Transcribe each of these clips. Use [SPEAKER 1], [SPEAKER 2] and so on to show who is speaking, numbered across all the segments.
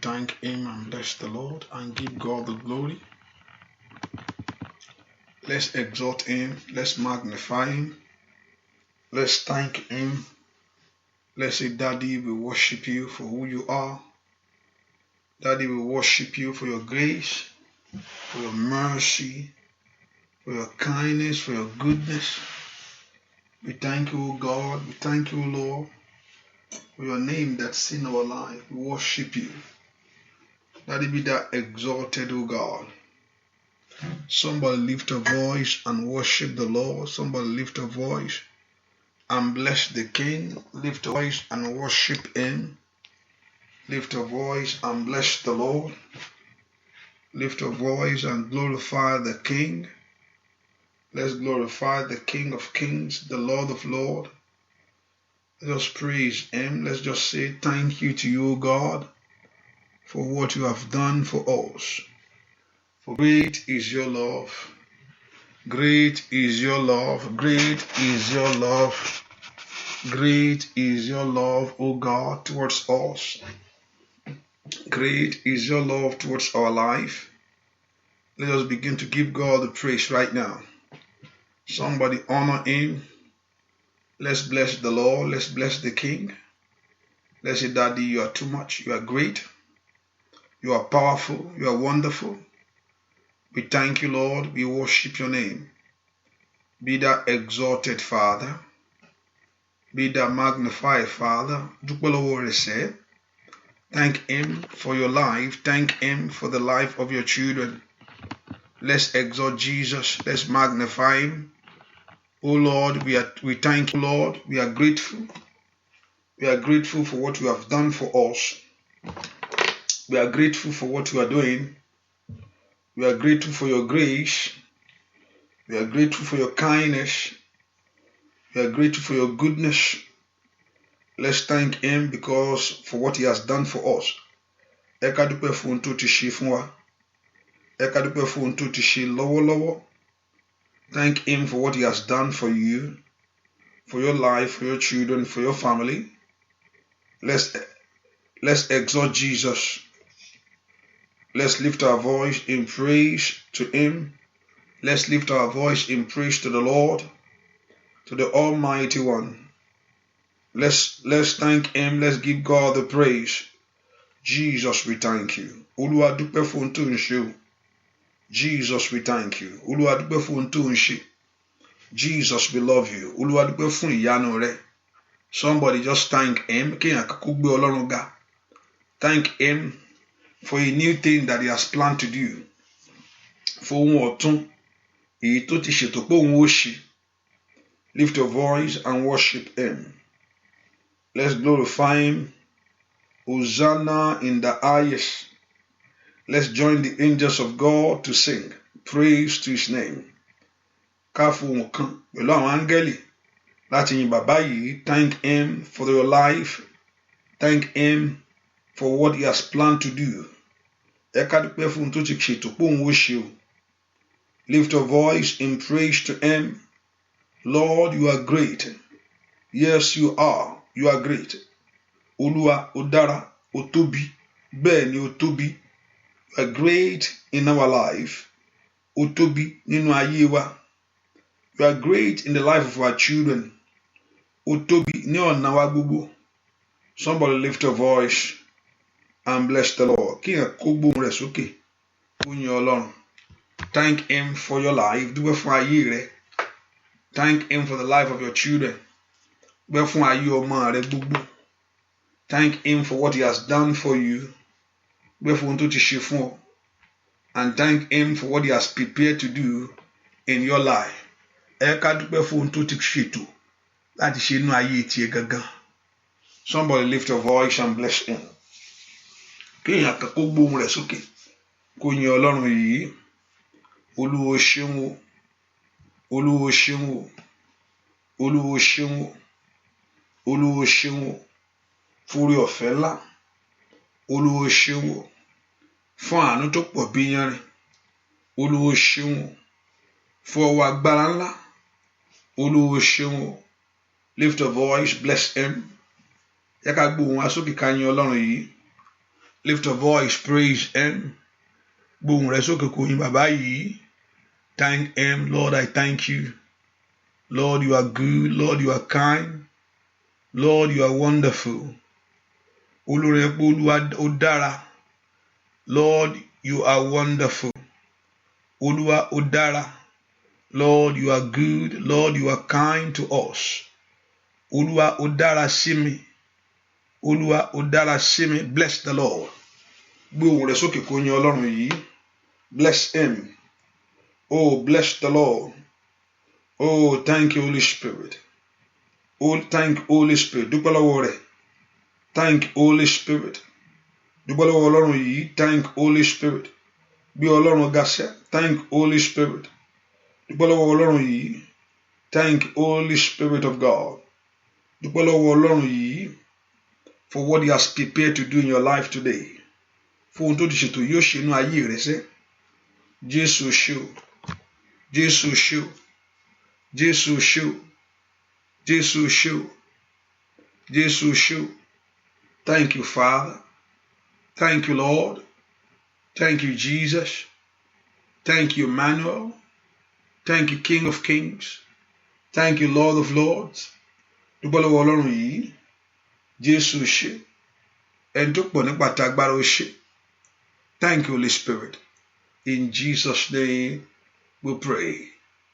[SPEAKER 1] thank Him and bless the Lord and give God the glory. Let's exalt Him. Let's magnify Him. Let's thank Him. Let's say, Daddy, we worship you for who you are. Daddy, we worship you for your grace, for your mercy, for your kindness, for your goodness. We thank you, O God. We thank you, Lord, for your name that's in our life. We worship you. Daddy, be that exalted, O God. Somebody lift a voice and worship the Lord. Somebody lift a voice and bless the King. Lift a voice and worship Him. Lift a voice and bless the Lord. Lift a voice and glorify the King. Let's glorify the King of Kings, the Lord of Lords. Let us praise Him. Let's just say thank you to you, God, for what you have done for us. For great is your love. Great is your love. Great is your love. Great is your love, O God, towards us. Great is your love towards our life. Let us begin to give God the praise right now. Somebody honor Him. Let's bless the Lord. Let's bless the King. Let's say, Daddy, you are too much. You are great. You are powerful. You are wonderful. We thank you, Lord. We worship your name. Be thou exalted, Father. Be thou magnified, Father. Thank Him for your life. Thank Him for the life of your children. Let's exalt Jesus. Let's magnify Him. Oh Lord, we thank you, Lord. We are grateful. We are grateful for what you have done for us. We are grateful for what you are doing. We are grateful for your grace. We are grateful for your kindness. We are grateful for your goodness. Let's thank Him because for what He has done for us. Eka dúpẹ́ fún ohun tó ti ṣe fún wa. Eka dúpẹ́ fún ohun tó ti ṣe lọ́wọ́lọ́wọ́. Thank Him for what He has done for you, for your life, for your children, for your family. Let's exalt Jesus. Let's lift our voice in praise to Him. Let's lift our voice in praise to the Lord, to the Almighty One. Let's thank Him. Let's give God the praise. Jesus, we thank you. Olúwa dúpẹ́ fún ohun tó ń ṣe. Jesus, we thank you. Olúwa dúpẹ́ fún ohun tó ń ṣe. Jesus, we love you. Olúwa dúpẹ́ fún ìyanu rẹ. Somebody just thank Him. Kéèyàn kúkú gbé Ọlọ́run ga. Thank Him for a new thing that He has planned to do. For ohun ọ̀tun èyí tó ti ṣètò pé òun ó ṣe. Lift your voice and worship Him. Let's glorify Him. Hosanna in the highest. Let's join the angels of God to sing praise to His name. Ká fohùn kan pẹ̀lú àwọn áńgẹ́lì láti yin bàbá yìí. Thank Him for your life. Thank Him for what He has planned to do. Ẹ ká dúpẹ́ fún ohun tó ti ṣètò pé òun ó ṣe o. Lift your voice in praise to Him. Lord, you are great. Yes, you are. You are great. Olúwa, ó dára, ó tóbi. Bẹ́ẹ̀ ni ó tóbi. You are great in our life. Ó tóbi nínú ayé wa. You are great in the life of our children. Ó tóbi ní ọ̀nà wa gbogbo. Somebody lift your voice and bless the Lord. Kí ẹ kó gbóhùn rẹ̀ sókè. Ó yin Ọlọ́run. Thank Him for your life. Dúpẹ́ fún ayé rẹ. Thank Him for the life of your children. Dúpẹ́ fún ayé ọmọ rẹ gbogbo. Thank Him for what He has done for you. Dúpẹ́ fún ohun tó ti ṣe fún ọ. And thank Him for what He has prepared to do in your life. Ẹ ká dúpẹ́ fún ohun tó ti ṣètò láti ṣe inú ayé tiẹ̀ gangan. Somebody lift your voice and bless Him. Kéèyàn kan kó gbóhùn rẹ̀ sókè. Kó yin Ọlọ́run yìí. Olúwa ṣeun o. Olúwa ṣeun o. Olúwa ṣeun o. Olúwa ṣeun o. Fún oore ọ̀fẹ́ ńlá. Olúwa ṣeun o. Fún àánú tó pọ̀ bí yanrìn. Olúwa ṣeun o. Fún ọwọ́ agbára ńlá. Olúwa ṣeun o. Lift your voice, bless Him. Yẹ ká gbóhùn wa sókè ká yin Ọlọ́run yìí. Lift your voice, praise him. Boom, rẹ sókè kò yìn bàbá yìí. Thank him. Lord, I thank you. Lord, you are good. Lord, you are kind. Lord, you are wonderful. Olórin ẹ̀pọ̀ Olúwa ó dára. Lord, you are wonderful. Olúwa ó dára. Lord, you are good. Lord, you are kind to us. Olúwa ó dára sí mi. Olúwa ó dára sí mi. Bless the Lord. Gbé ohùn rẹ sókè kó yìn Ọlọ́run yìí. Bless him. Oh, bless the Lord. Oh, thank you, Holy Spirit. Oh, thank Holy Spirit. Dúpẹ́ lọ́wọ́ rẹ̀. Thank Holy Spirit. Dúpẹ́ lọ́wọ́ Ọlọ́run yìí. Thank Holy Spirit. Bí Ọlọ́run ga sẹ́. Thank Holy Spirit. Dúpẹ́ lọ́wọ́ Ọlọ́run yìí. Thank Holy Spirit of God. Dúpẹ́ lọ́wọ́ Ọlọ́run yìí for what he has prepared to do in your life today. Fún ohun tó ti ṣètò yóò ṣe inú ayé rẹ sẹ́. Jésù ṣé o. Jésù ṣé o. Jésù ṣé o. Jésù ṣé o. Jésù ṣé o. Thank you, Father. Thank you, Lord. Thank you, Jesus. Thank you, Emmanuel. Thank you, King of Kings. Thank you, Lord of Lords. Dúpẹ́ lọ́wọ́ Ọlọ́run yìí. Jésù ṣé. Ẹni tó pọ̀ nípa tagbára ó ṣé. Thank you, Holy Spirit. In Jesus' name we pray.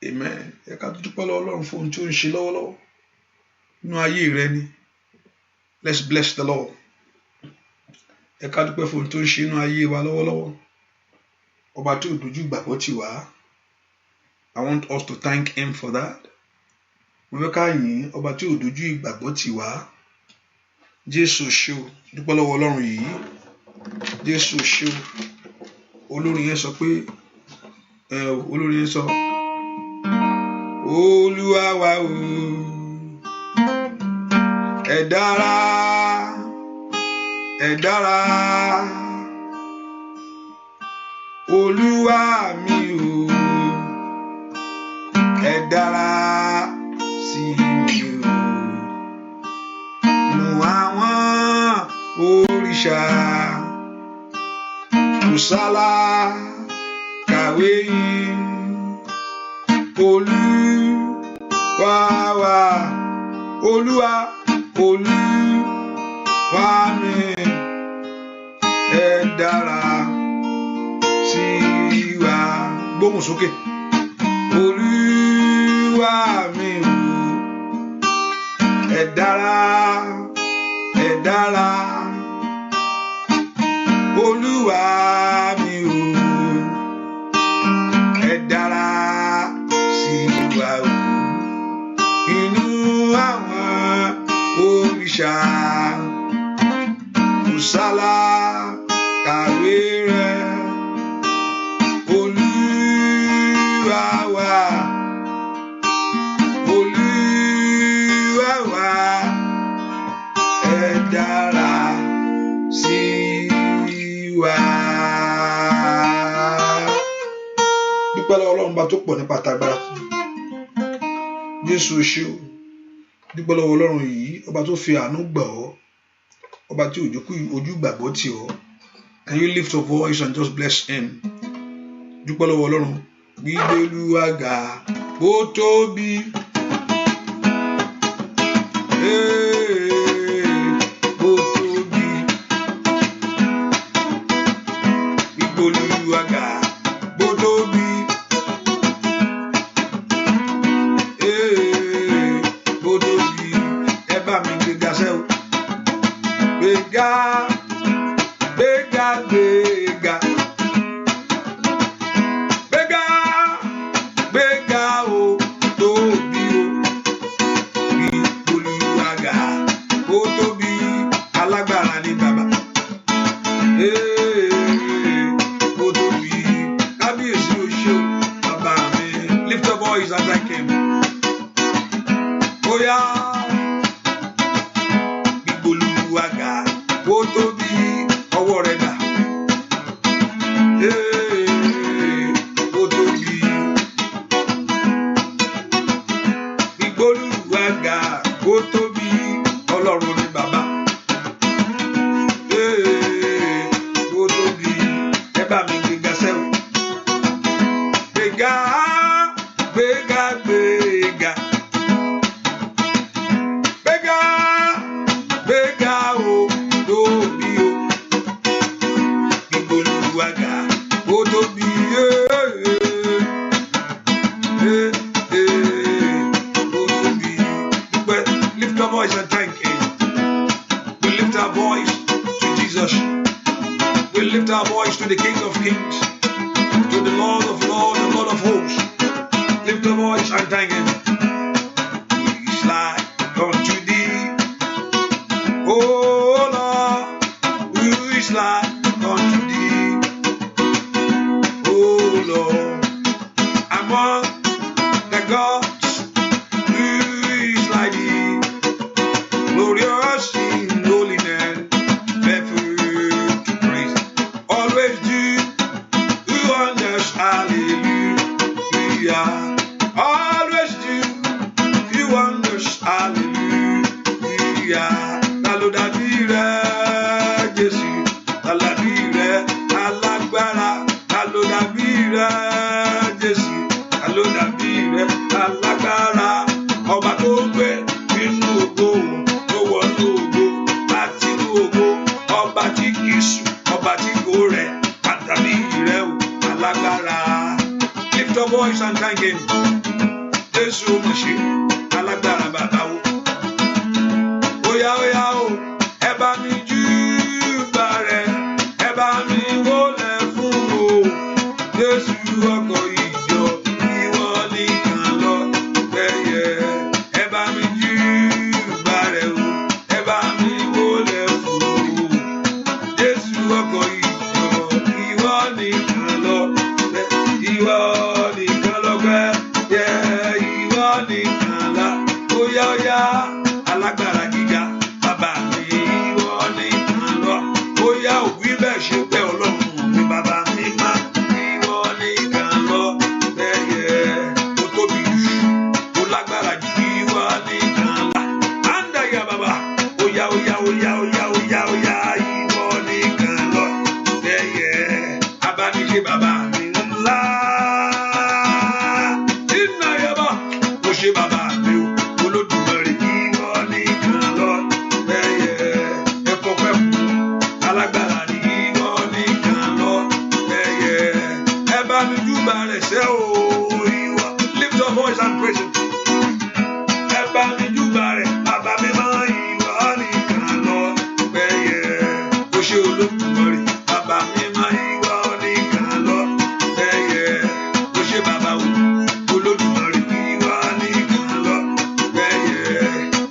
[SPEAKER 1] Amen. Ẹ ká dúpẹ́ lọ́wọ́ Ọlọ́run fún ohun tí ó ń ṣe lọ́wọ́lọ́wọ́. Nínú ayé rẹ ni. Let's bless the Lord. Ẹ ká dúpẹ́ fún ohun tó ń ṣe nínú ayé wa lọ́wọ́lọ́wọ́. Ọba tí ò dojú ìgbàgbọ́ tì wá. I want us to thank him for that. Mo fẹ́ ká yìn ọba tí ò dojú ìgbàgbọ́ tì wá. Jésù ṣé o. Dúpẹ́ lọ́wọ́ Ọlọ́run yìí. Jésù ṣé o. Olórin yẹn sọ pé olórin yẹn sọ Olúwa wa o. Ẹ dára. Ẹ dára. Olúwa mi o. Ẹ dára sí mi o. Nù àwọn òrìṣà kùsálà kàwé yìí. Olúwa wa. Olúwa. Olúwa mi. Ẹ dára sí wa. Gbóhùn sókè. Olúwa mi o. Ẹ dára. Ẹ dára. Olúwa mi o. Ẹ dára sí wa o. Inú àwọn òrìṣà kùsálà kàwé rẹ̀. Olúwa wa. Olúwa wa. Ẹ dára sí wa. Dúpẹ́ lọ́wọ́ Ọlọ́run bá tó pọ̀ nípa tagbára. Jésù ṣé o. Dúpẹ́ lọ́wọ́ Ọlọ́run yìí, ọba tó fi àánú gbà ọ́, ọba tí ojú gbàgbọ́ tì ọ́. Can you lift your voice and just bless him? Dúpẹ́ lọ́wọ́ Ọlọ́run. Gbígbé Olúwa ga bó tóbi. Bó tóbi. Gbígbé Olúwa ga bó tóbi. Bó tóbi. Ẹ bá mi gbéga sẹ́ o. Gbéga. Gbéga. Gbéga. Gbéga. Gbéga o. Tóbi o. Bí Olúwa ga ó tóbi. Alágbára ni bàbá. Ó tóbi. Kábíyèsí o ṣé o. Bàbá mi. Lift your voice and thank him. Oya. Bí Olúwa ga ó tóbi. Ọwọ́ rẹ̀ dà. Ó tóbi. Bí Olúwa ga ó tóbi. Ọlọ́run ni bàbá. ó tóbi, lift your voice and thank him. We lift our voice to Jesus. We lift our voice to the King of Kings, to the Lord of Lords, the Lord of Hosts. Lift your voice and thank him. Who is like unto thee, oh Lord? Who is like unto thee, oh Lord? Among the gods, who is like thee? Glorious in holiness, faithful to praise. Always do wonders, hallelujah. Always do wonders, hallelujah. Alodabire, Jesu, alabire, alagbara. Alodabire, Jesu, alodabire, alagbara. Ọba tó gbé nínú ògo, tó wọnú ògo, láti inú ògo. Ọba tí kìí sùn, ọba tí kò rẹ̀, àtàbí rẹ̀ o, alágbára. Lift your voice and thank him. Jésù mo ṣe alágbára bàbá o. Oya oya o, ẹ bá mi júbà rẹ̀, ẹ bá mi wólẹ̀ fún o. Jésù ọkọ̀ ìjọ, ìwọ nìkan lọ bẹ́yẹ. Ẹ bá mi júbà rẹ̀ o, ẹ bá mi wólẹ̀ fún o. Jésù ọkọ̀ ìjọ, ìwọ nìkan lọ bẹ́yẹ. Ìwọ nìkan lọ bẹ́yẹ, ìwọ nìkan lọ. Oya oya, alágbára gíga, bàbá mi, ìwọ nìkan lọ. Oya òwí bẹ́ẹ̀ ṣe pé Ọlọ́run mi, bàbá mi má. Ìwọ nìkan lọ bẹ́yẹ. Ó tóbi jù, ó lágbára jù, ìwọ nìkan lọ. Anda ya bàbá, oya oya oya oya oya oya, ìwọ nìkan lọ bẹ́yẹ. Abániṣe bàbá mi ńlá. Iná yaba, ó ṣe bàbá mi o, Olódùmarè, ìwọ nìkan lọ bẹ́yẹ. Ẹ fọpẹ́ fún alágbára ni, ìwọ nìkan lọ bẹ́yẹ. Ẹ bá mi júbà rẹ̀ sẹ́ o, ìwọ. Lift your voice and praise him. Ẹ bá mi júbà rẹ̀, bàbá mi mọ́, ìwọ nìkan lọ bẹ́yẹ. Ó ṣe Olódùmarè, bàbá mi mọ́, ìwọ nìkan lọ bẹ́yẹ. Ó ṣe bàbá o, Olódùmarè, ìwọ nìkan lọ bẹ́yẹ.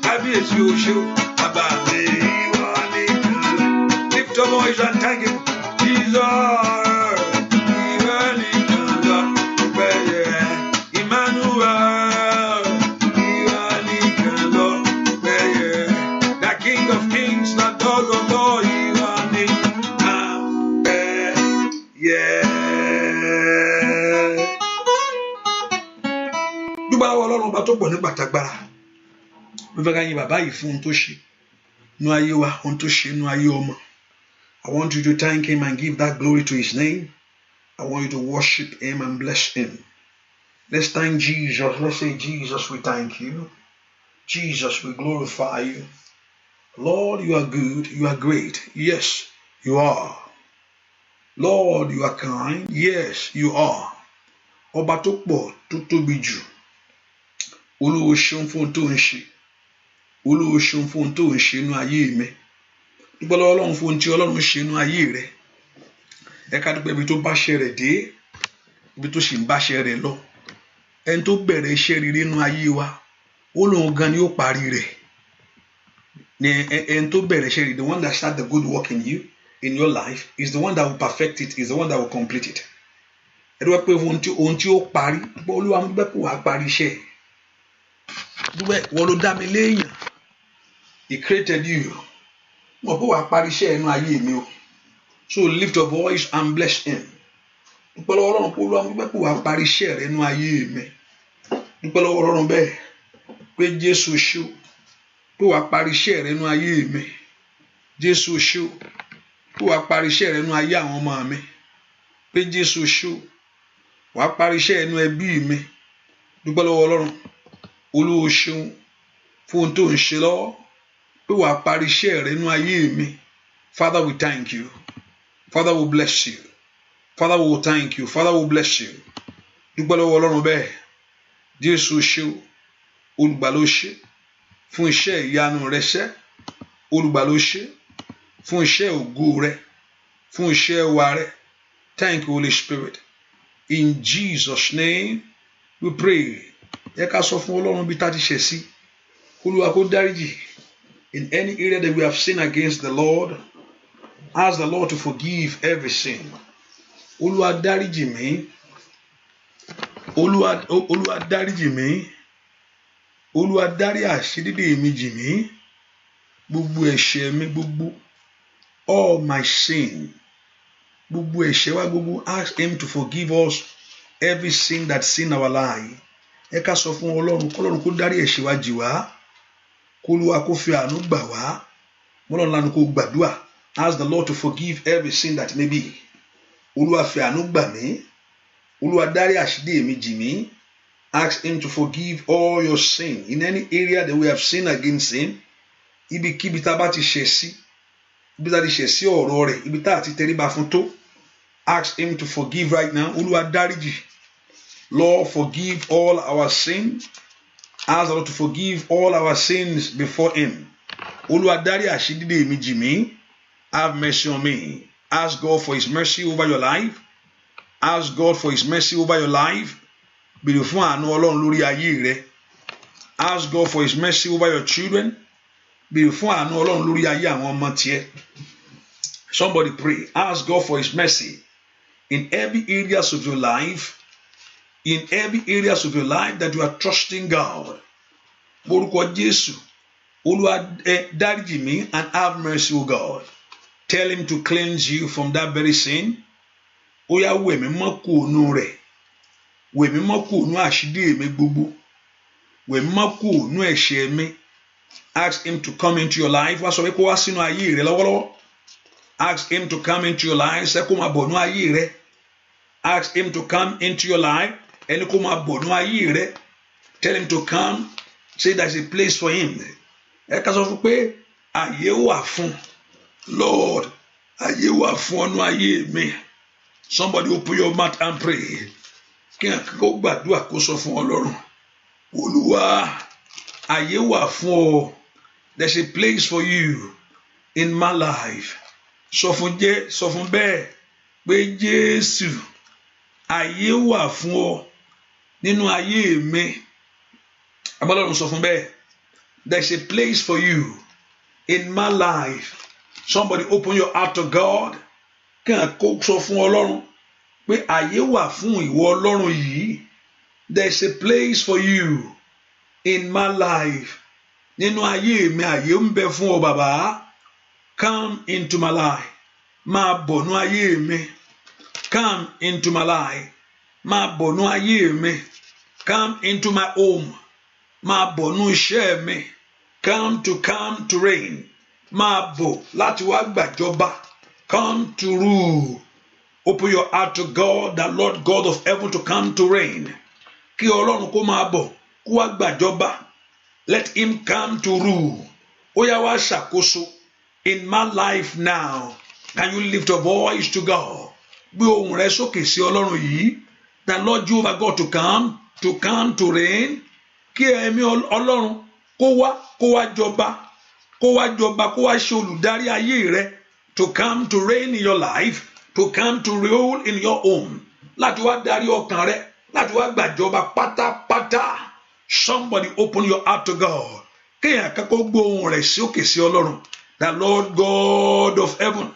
[SPEAKER 1] Kábíyèsí o ṣe o, bàbá mi, ìwọ nìkan lọ. Lift your voice and thank him. Jesus, ìwọ nìkan lọ bẹ́yẹ. Emmanuel, ìwọ nìkan lọ bẹ́yẹ. The King of Kings, the Lord of Lords, ìwọ nìkan bẹ́yẹ. Dúpẹ́ lọ́wọ́ Ọlọ́run ọba tó pọ̀ ní pàtàgbára. Mo fẹ́ ká yin bàbá yìí fún ohun tó ṣe nú ayé wa, ohun tó ṣe nú ayé ọmọ. I want you to thank him and give that glory to his name. I want you to worship him and bless him. Let's thank Jesus. Let's say, Jesus, we thank you. Jesus, we glorify you. Lord, you are good. You are great. Yes, you are. Lord, you are kind. Yes, you are. Ọba tó pọ̀ tó tóbi jù. Olúwa ṣeun fún ohun tó ń ṣe. Olúwa ṣeun fún ohun tó ń ṣe nú ayé mi. Dúpẹ́ lọ́wọ́ Ọlọ́run fún ohun tí Ọlọ́run ṣe nú ayé rẹ̀. Ẹ ká dúpẹ́ ibi tó bá ṣe rẹ̀ dé, ibi tó sì ń bá ṣe rẹ̀ lọ. Ẹni tó bẹ̀rẹ̀ iṣẹ́ rere nú ayé wa, ó lóun gan ni ó parí rẹ̀. Ẹni tó bẹ̀rẹ̀ iṣẹ́ rere, the one that start the good work in you, in your life, is the one that will perfect it, is the one that will complete it. Ẹ dúpẹ́ pé ohun tí ó parí, dúpẹ́ Olúwa, mo dúpẹ́ pé wàá parí iṣẹ́. Dúpẹ́ wọ́n ló dá mi léèyàn. He created you. Mo pé wàá parí iṣẹ́ ẹnu ayé mi o. So lift your voice and bless him. Dúpẹ́ lọ́wọ́ Ọlọ́run pé Olúwa, mo dúpẹ́ pé wàá parí iṣẹ́ rẹ nú ayé mi. Dúpẹ́ lọ́wọ́ Ọlọ́run bẹ́ẹ̀ pé Jésù ṣé o, pé wàá parí iṣẹ́ rẹ nú ayé mi. Jésù ṣé o, pé wàá parí iṣẹ́ rẹ nú ayé àwọn ọmọ mi. Pé Jésù ṣé o, wàá parí iṣẹ́ ẹnu ẹbí mi. Dúpẹ́ lọ́wọ́ Ọlọ́run. Olúwa ṣeun fún ohun tó ń ṣe lọ́wọ́, pé wàá parí iṣẹ́ rẹ nú ayé mi. Father, we thank you. Father, we bless you. Father, we will thank you. Father, we will bless you. Dúpẹ́ lọ́wọ́ Ọlọ́run bẹ́ẹ̀. Jésù ṣé o. Olùgbàlà ó ṣé fún iṣẹ́ ìyanu rẹ ṣẹ́. Olùgbàlà ó ṣé fún iṣẹ́ ògo rẹ, fún iṣẹ́ ẹwà rẹ. Thank you, Holy Spirit. In Jesus' name we pray. Ẹ ká sọ fún Ọlọ́run bí tá ti ṣẹ̀ sí. Olúwa kó dáríjì. In any area that we have sinned against the Lord, ask the Lord to forgive every sin. Olúwa dáríjì mí. Olúwa dáríjì mí. Olúwa dárí àṣídídé mi jì mí. Gbogbo ẹ̀ṣẹ̀ mi gbogbo. All my sin. Gbogbo ẹ̀ṣẹ̀ wa gbogbo. Ask him to forgive us every sin that's in our life. Ẹ ká sọ fún Ọlọ́run k'Ọlọ́run kó dárí ẹ̀ṣẹ̀ wa jì wá. K'Olúwa kó fi àánú gbà wá. Mọ́lọ́run lánàá kó gbàdúrà. Ask the Lord to forgive every sin that may be. Olúwa fi àánú gbà mí. Olúwa dárí àṣídé mi jì mí. Ask him to forgive all your sin in any area that we have sinned against him. Ibikíbi tá bá ti ṣẹ̀ sí. Ibi tá ti ṣẹ̀ sí ọ̀rọ̀ rẹ̀. Ibi tá ti tẹríba fún tó. Ask him to forgive right now. Olúwa dáríjì. Lord, forgive all our sins. Ask the Lord to forgive all our sins before him. Olúwa dárí àṣídídé mi jì mí. Have mercy on me. Ask God for his mercy over your life. Ask God for his mercy over your life. Bèrè fún àánú Ọlọ́run lórí ayé rẹ. Ask God for his mercy over your children. Bèrè fún àánú Ọlọ́run lórí ayé àwọn ọmọ tiẹ̀. Somebody pray. Ask God for his mercy in every areas of your life. In every areas of your life that you are trusting God. Borúkọ Jésù. Olúwa dáríjì mí and have mercy, O God. Tell him to cleanse you from that very sin. Ó yá wẹ̀ mí mọ́ kúrò nínú rẹ̀. Wẹ̀ mí mọ́ kúrò nínú àṣídé mi gbogbo. Wẹ̀ mí mọ́ kúrò nínú ẹ̀ṣẹ̀ mi. Ask him to come into your life. Wá sọ pé kó wá sínú ayé rẹ lọ́wọ́lọ́wọ́. Ask him to come into your life. Ṣé kó máa bọ̀ nínú ayé rẹ. Ask him to come into your life. Ẹni kó máa bọ̀ nínú ayé rẹ. Tell him to come. Say there's a place for him. Ẹ ká sọ fún pé àyè wà fún. Lord, àyè wà fún ọ̀nà ayé mi. Somebody open your mouth and pray. Kí n kó gbàdúrà kó sọ fún Ọlọ́run. Olúwa, àyè wà fún ọ. There's a place for you in my life. Sọ fún bẹ́ẹ̀ pé Jésù, àyè wà fún ọ nínú ayé mi. Ọlọ́run sọ fún bẹ́ẹ̀. There's a place for you in my life. Somebody open your heart to God. Kí n kó sọ fún Ọlọ́run pé àyè wà fún ìwọ Ọlọ́run yìí. There's a place for you in my life. Nínú ayé mi àyè ń bẹ fún ọ bàbá. Come into my life. Máa bọ̀ nú ayé mi. Come into my life. Máa bọ̀ nú ayé mi. Come into my home. Máa bọ̀ nú iṣẹ́ mi. Come to reign. Máa bọ̀ láti wá gbàjọba. Come to rule. Open your heart to God, the Lord God of heaven, to come to reign. Kí Ọlọ́run kó máa bọ̀ kó wá gbàjọba. Let him come to rule. Ó yá wá ṣàkóso in my life now. Can you lift your voice to God? Gbé ohùn rẹ sókè sí Ọlọ́run yìí. The Lord Jehovah God to come to reign. Kí ẹ̀mí Ọlọ́run kó wá jọba. Kó wá ṣe olùdarí ayé rẹ. To come to reign in your life. To come to rule in your home. Láti wá darí ọkàn rẹ. Láti wá gbàjọba pátápátá. Somebody open your heart to God. Kéèyàn kakó gbóhùn rẹ̀ sókè sí Ọlọ́run. The Lord God of heaven.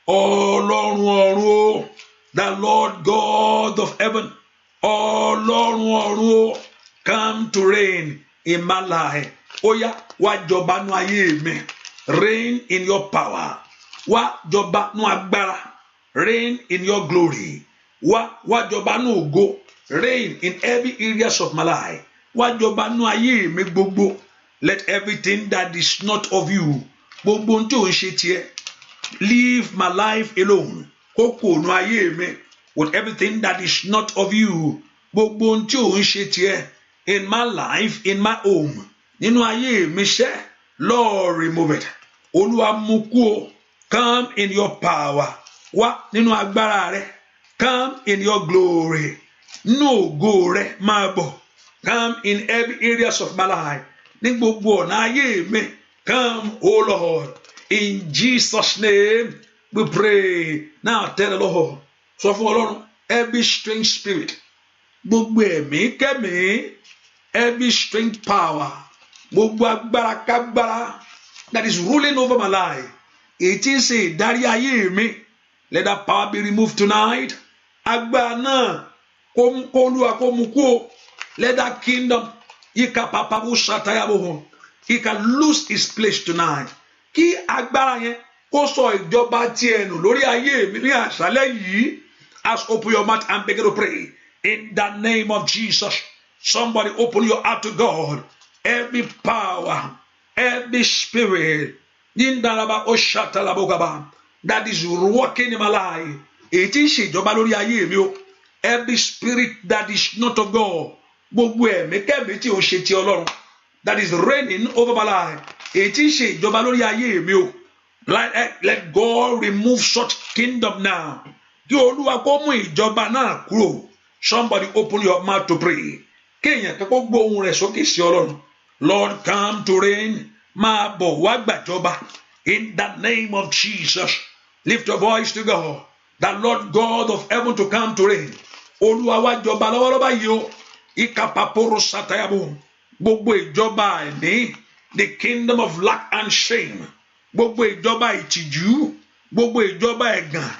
[SPEAKER 1] Ọlọ́run ọ̀run o. The Lord God of heaven. Ọlọ́run ọ̀run o. Come to reign in my life. Ó yá wá jọba nú ayé mi. Reign in your power. Wá jọba nú agbára. Reign in your glory. Wá jọba nú ògo. Reign in every areas of my life. Wá jọba nú ayé mi gbogbo. Let everything that is not of you. Gbogbo ohun tí ò ń ṣe tiẹ̀. Leave my life alone. Kókò nú ayé mi. With everything that is not of you. Gbogbo ohun tí ò ń ṣe tiẹ̀. In my life, in my home. Nínú ayé mi ṣẹ́. Lord, remove it. Olúwa mú kúò. Come in your power. Wá nínú agbára rẹ. Come in your glory. No go re mabo. Come in every areas of my life. Ní gbogbo ọ̀nà ayé mi. Come, oh Lord. In Jesus' name we pray. Now tell the Lord. So for Lord, every strange spirit. Gbogbo ẹ̀mí kẹ́mí. Every strange power. Gbogbo agbára kágbára. That is ruling over my life. It is a dárí ayé mi. Let that power be removed tonight. Agbára náà kó Olúwa kó mú kúrò. Let that kingdom he can lose his place tonight. Kí agbára yẹn kó sọ ìjọba tiẹ̀ nù lórí ayé mi ní àṣálẹ́ yìí. As open your mouth and begin to pray. In the name of Jesus. Somebody open your heart to God. Every power, every spirit that is working in my life. It is ìjọba lórí ayé mi o. Every spirit that is not of God. Gbogbo ẹ̀mí kẹ́mí tí ó ṣe ti Ọlọ́run. That is reigning over my life. It is ìjọba lórí ayé mi o. Let God remove such kingdom now. Kí Olúwa kó mú ìjọba náà kúrò. Somebody open your mouth to pray. Kéèyàn kẹ́kọ̀ọ́ gbọ́ ohùn rẹ̀ sókè sí Ọlọ́run. Lord, come to reign. Máa bọ̀ wá gbàjọba. In the name of Jesus. Lift your voice to God. The Lord God of heaven to come to reign. Olúwa wá jọba lọ́wọ́lọ́wọ́ yìí o. Ikapaporo satayabo. Gbogbo ìjọba ẹ̀mí. The kingdom of lack and shame. Gbogbo ìjọba ìtìjú. Gbogbo ìjọba ẹ̀gàn.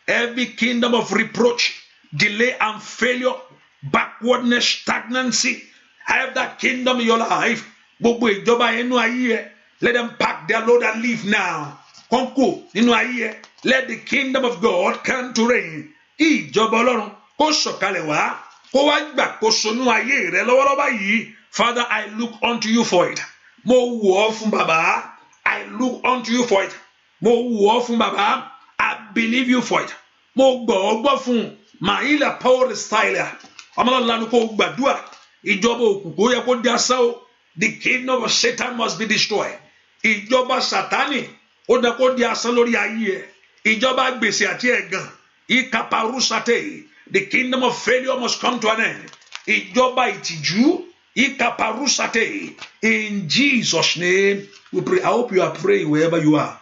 [SPEAKER 1] Every kingdom of reproach, delay and failure, backwardness, stagnancy. Have that kingdom in your life. Gbogbo ìjọba ẹnu ayé ẹ. Let them pack their load and leave now. Kọ́ńkò nínú ayé ẹ. Let the kingdom of God come to reign. Kí ìjọba Ọlọ́run kó sọ̀kalẹ̀ wá. Kó wá gbàkóso nínú ayé rẹ lọ́wọ́lọ́wọ́ yìí. Father, I look unto you for it. Mo wò ọ́ fún bàbá. I look unto you for it. Mo wò ọ́ fún bàbá. I believe you for it. Mo gbọ́ ọ́ gbọ́ fún. Màílà power styler. Ọmọlọ́lá kò gbàdúrà. Ìjọba òkùnkùn yẹ kó di asán o. The kingdom of Satan must be destroyed. Ìjọba Sátánì ó dẹ kó di asán lórí ayé ẹ. Ìjọba gbèsè àti ẹ̀gàn. Ìkàpàrúsàtẹ̀. The kingdom of failure must come to an end. Ìjọba ìtìjú. Ìkàpàrúsàtẹ̀. In Jesus' name we pray. I hope you are praying wherever you are.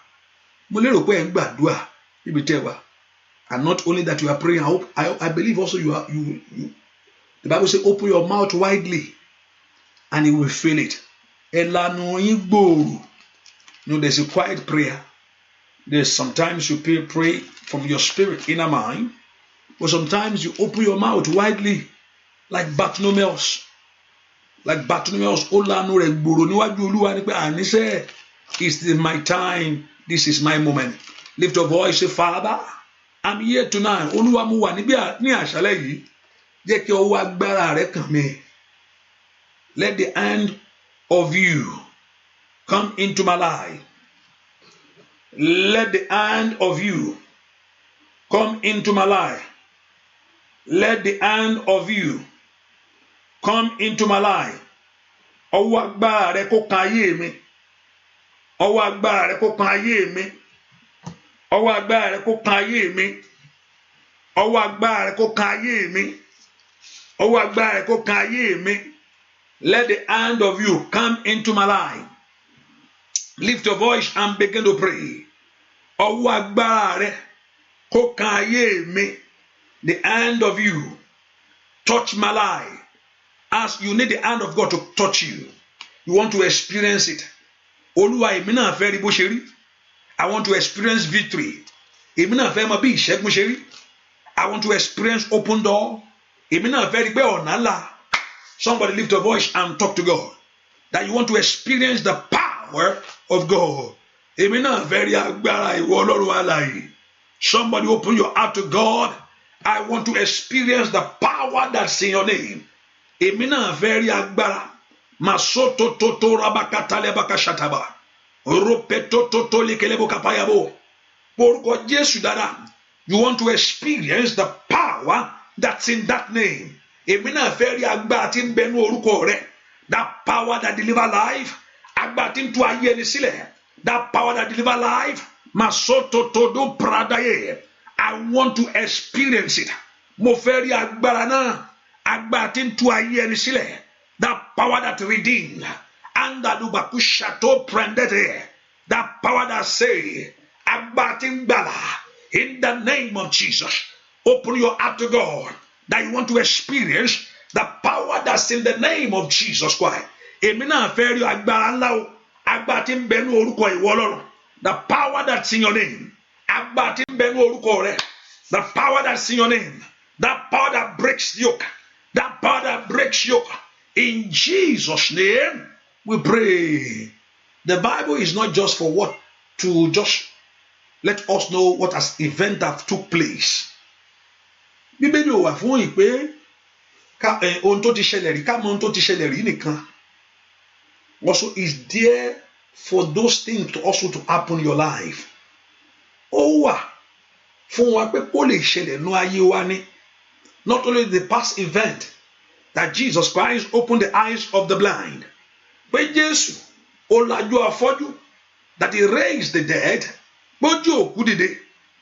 [SPEAKER 1] Mo lérò pé ẹ ń gbàdúrà níbi tẹ́ wà. And not only that you are praying, I believe also you. The Bible says, open your mouth widely, and you will fill it. Ẹlànà yín gbòòrò. There's a quiet prayer. There's sometimes you pray from your spirit, inner mind, but sometimes you open your mouth widely, like Bartimaeus. Like Bartimaeus, Olanu rẹ̀ gbòòrò níwájú Olúwa ní pé àníṣe, it's my time. This is my moment. Lift your voice, say, Father, I'm here tonight. Olúwa mo wà níbí ní àṣálẹ́ yìí. Jẹ́ kí ọwọ́ agbára rẹ kàn mí. Let the hand of you come into my life. Let the hand of you come into my life. Let the hand of you come into my life. Ọwọ́ agbára rẹ kó kan ayé mi. Ọwọ́ agbára rẹ kó kan ayé mi. Ọwọ́ agbára rẹ kó kan ayé mi. Ọwọ́ agbára rẹ kó kan ayé mi. Ọwọ́ agbára rẹ kó kan ayé mi. Let the hand of you come into my life. Lift your voice and begin to pray. Ọwọ́ agbára rẹ kó kan ayé mi. The hand of you touch my life. As you need the hand of God to touch you. You want to experience it. Olúwa èmi náà fẹ́ rí bó ṣe rí. I want to experience victory. Èmi náà fẹ́ mọ bí ìṣẹ́gun ṣe rí. I want to experience open door. Èmi náà fẹ́ rí pé ọ̀nà ńlá. Somebody lift your voice and talk to God. That you want to experience the power of God. Èmi náà fẹ́ rí agbára ìwọ Ọlọ́run alààyè. Somebody open your heart to God. I want to experience the power that's in your name. Èmi náà fẹ́ rí agbára. Masoto toto rabakatale bakashataba. Ropeto toto likelebo kapayabo. Porúkọ Jésù dára. You want to experience the power that's in that name. Èmi náà fẹ́ rí agbára tí ń bẹ ní orúkọ rẹ̀. That power that deliver life. Agbára tí ń tú ayé ẹni sílẹ̀. That power that deliver life. Masoto todo pradaye. I want to experience it. mo fẹ́ rí agbára náà, agbára tí ń tú ayé ẹni sílẹ̀, that power that redeemed, andalubaku shato prendete, that power that say, agbára tí ń gbàlà, in the name of Jesus. Open your heart to God that you want to experience the power that's in the name of Jesus Christ. Èmi náà fẹ́ rí agbára ńlá o, agbára tí ń bẹ ní orúkọ ìwọ Ọlọ́run, the power that's in your name, agbára tí ń bẹ ní orúkọ rẹ, the power that's in your name, that power that breaks yoke, that power that breaks yoke. In Jesus' name, we pray. The Bible is not just for what to just let us know what has event that took place. Bíbélì ò wà fún ìpè ohun tó ti ṣẹlẹ̀ rí, ká mọ ohun tó ti ṣẹlẹ̀ rí nìkan. Also is there for those things to also to happen in your life. Ó wà fún wa pé kó lè ṣẹlẹ̀ nú ayé wa ni. Not only the past event that Jesus Christ opened the eyes of the blind, pé Jésù ó lajú afọ́jú, that he raised the dead, bójú òkú dìde,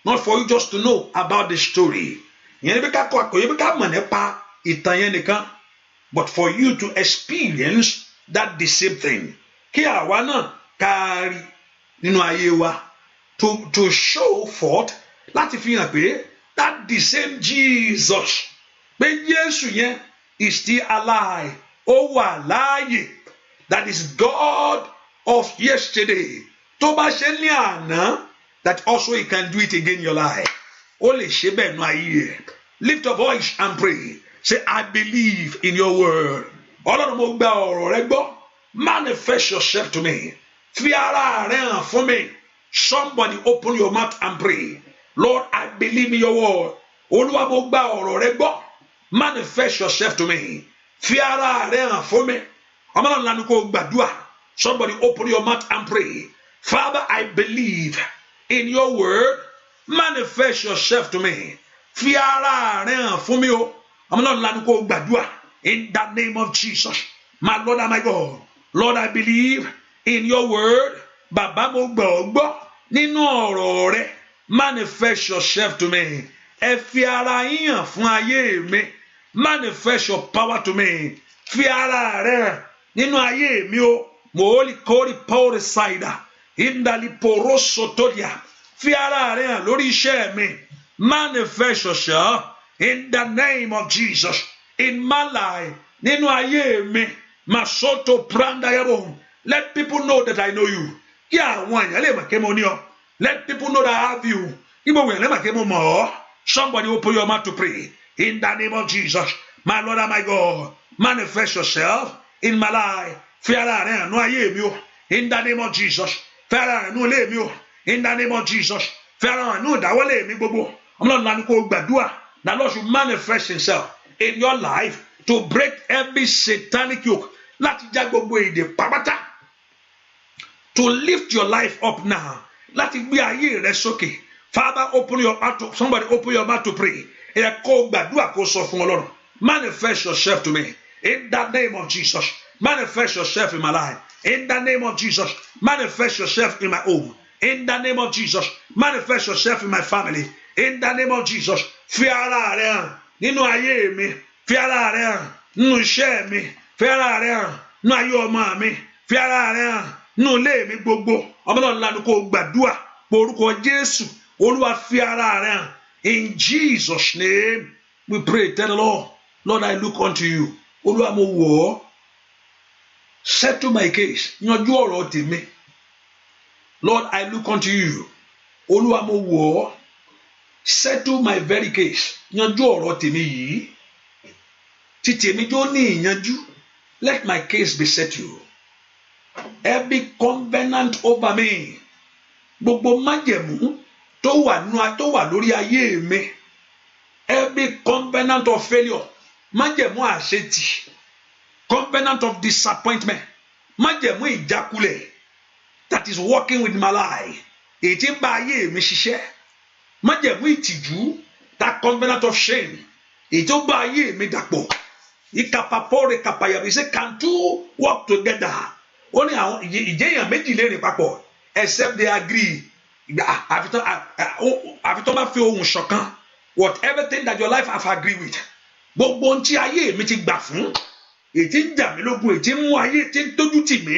[SPEAKER 1] not for you just to know about the story. Yẹn bí ká kọ́ àkọ́yé bí ká mọ̀ nípa ìtàn yẹn nìkan, but for you to experience that the same thing. Kí àwa náà kárí nínú ayé wa, to show forth, láti fi hàn pé that the same Jesus, pé Jésù yẹn is still alive, ó wà láàyè, that is God of yesterday. Tó bá ṣe ní àná, that also he can do it again in your life. Ó lè ṣe bẹ́ẹ̀ nú ayé ẹ̀. Lift your voice and pray. Say, I believe in your word. Ọlọ́run mo gba ọ̀rọ̀ rẹ gbọ́. Manifest yourself to me. Fi ara rẹ hàn fún mi. Somebody open your mouth and pray. Lord, I believe in your word. Olúwa mo gba ọ̀rọ̀ rẹ gbọ́. Manifest yourself to me. Fi ara rẹ hàn fún mi. Ọmọlọ́run lanu kó gbàdúrà. Somebody open your mouth and pray. Father, I believe in your word. Manifest yourself to me. Fi ara rẹ hàn fún mi o. Ọmọlọ́run lanu kó gbàdúrà. In the name of Jesus. My Lord and my God. Lord, I believe in your word. Bàbá mo gbọ́ nínú ọ̀rọ̀ rẹ. Manifest yourself to me. Ẹ fi ara yín hàn fún ayé mi. Manifest your power to me. Fi ara rẹ nínú ayé mi o. Moholi kori pori saida. Indali poroso todia. Fi ara rẹ hàn lórí iṣẹ́ mi. Manifest yourself in the name of Jesus. In my life. Nínú ayé mi. Masoto pranda yabo. Let people know that I know you. Kí àwọn èèyàn lè mọ̀ kí mo ní ọ. Let people know that I have you. Kí gbogbo èèyàn lè mọ̀ kí mo mọ̀ ọ́. Somebody open your mouth to pray. In the name of Jesus. My Lord and my God. Manifest yourself in my life. Fi ara rẹ hàn nú ayé mi o. In the name of Jesus. Fi ara rẹ nú ilé mi o. In the name of Jesus. Fi ara rẹ nú ìdáwọ́lé mi gbogbo. Ọlọ́run lanu kó gbàdúrà. The Lord should manifest himself in your life to break every satanic yoke. Láti já gbogbo èdè pàpàtà. To lift your life up now. Láti gbé ayé rẹ sókè. Father, open your heart to somebody open your mouth to pray. Ẹ kó gbàdúrà kó sọ fún Ọlọ́run. Manifest yourself to me. In the name of Jesus. Manifest yourself in my life. In the name of Jesus. Manifest yourself in my home. In the name of Jesus. Manifest yourself in my family. In the name of Jesus. Fi ara rẹ hàn nínú ayé mi. Fi ara rẹ hàn nínú iṣẹ́ mi. Fi ara rẹ hàn nínú ayé ọmọ mi. Fi ara rẹ hàn nínú ilé mi gbogbo. Ọmọlọ́run lanu kó gbàdúrà porúkọ Jésù. Olúwa fi ara rẹ hàn. In Jesus' name we pray. Tell the Lord, Lord, I look unto you. Olúwa mo wò ọ́. Settle my case. Yanjú ọ̀rọ̀ tèmi. Lord, I look unto you. Olúwa mo wò ọ́. Settle my very case. Yanjú ọ̀rọ̀ tèmi yìí. Tí tèmi jó ní ìyanjú. Let my case be settled. Every covenant over me. Gbogbo májẹ̀mú tó wà lórí ayé mi. Every covenant of failure. Májẹ̀mú àṣetì. Covenant of disappointment. Májẹ̀mú ìjákulẹ̀. That is working with my life. Èyí tí ń bá ayé mi ṣiṣẹ́. Májẹ̀mú ìtìjú. That covenant of shame. Èyí tó bá ayé mi dàpọ̀. Ìkàpàpọ̀rẹ̀ kàpàyàbí say can two work together? Ó ní àwọn ìjẹ́yàn méjì lè rìn papọ̀. Except they agree. Àfi tó bá fi ohùn ṣọ̀kan. whatever thing that your life have agreed with, gbogbo ohun tí ayé mi ti gbà fún, èyí tí ń jà mí lógun, èyí tí ń mú ayé tí ń tójú tì mí,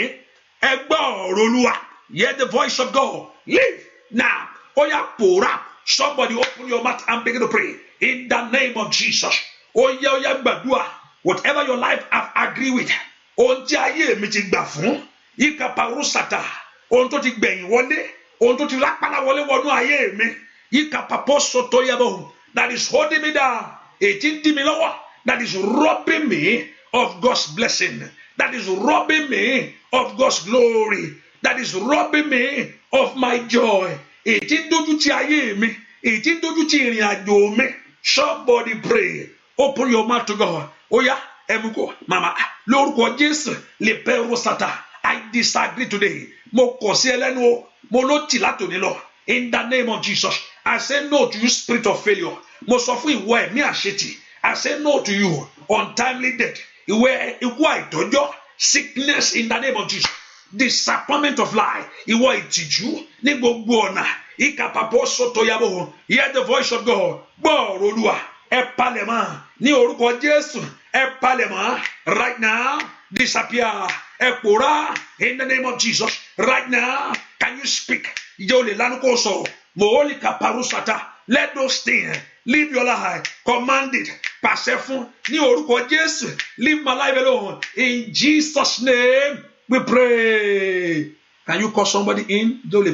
[SPEAKER 1] ẹ gbọ́ ọ̀rọ̀ Olúwa. Hear the voice of God. Live now. Oya pòórá. Somebody open your mouth and begin to pray in the name of Jesus. Oya gbàdúrà. Whatever your life have agreed with, ohun tí ayé mi ti gbà fún, ikaparusata, ohun tó ti gbẹ̀yìn wọlé, ohun tó ti lápálá wọlé wọnú ayé mi, ikapaposotoyabo, that is holding me down, èyí tí ń dí mi lọ́wọ́, that is robbing me of God's blessing, that is robbing me of God's glory, that is robbing me of my joy. Èyí tí ń dójú ti ayé mi, èyí tí ń dójú ti ìrìn àjò mi. Somebody pray. Open your mouth to God. Oya, emuko, mama, lórúkọ Jésù, le perro sata. I disagree today. Mo kọ̀ sí ẹlẹ́nu o, mo ló tì látòní lọ. In the name of Jesus, I say no to you, spirit of failure. Mo sọ fún ìwọ ẹ̀mí àṣetì. I say no to you, untimely death. Ìwọ àìtọ́jọ́, sickness in the name of Jesus. Disappointment of life. Ìwọ ìtìjú ní gbogbo ọ̀nà. Ìkàpàpọ̀ sọ̀tọ̀yàbọ̀. Hear the voice of God. Gbọ́ ọ̀rọ̀ Olúwa. Ẹ palẹ̀mọ́ ní orúkọ Jésù. Ẹ palẹ̀mọ́ right now. Disappear. Ẹ pòórá in the name of Jesus. Right now. Can you speak? Ìjẹ́ olè lánàá kò sọ̀rọ̀. Mòólì kàparúsàtà. Let those things live your life. Command it. Pàṣẹ fún ní orúkọ Jésù. Leave my life alone. In Jesus' name we pray. Can you call somebody in? Can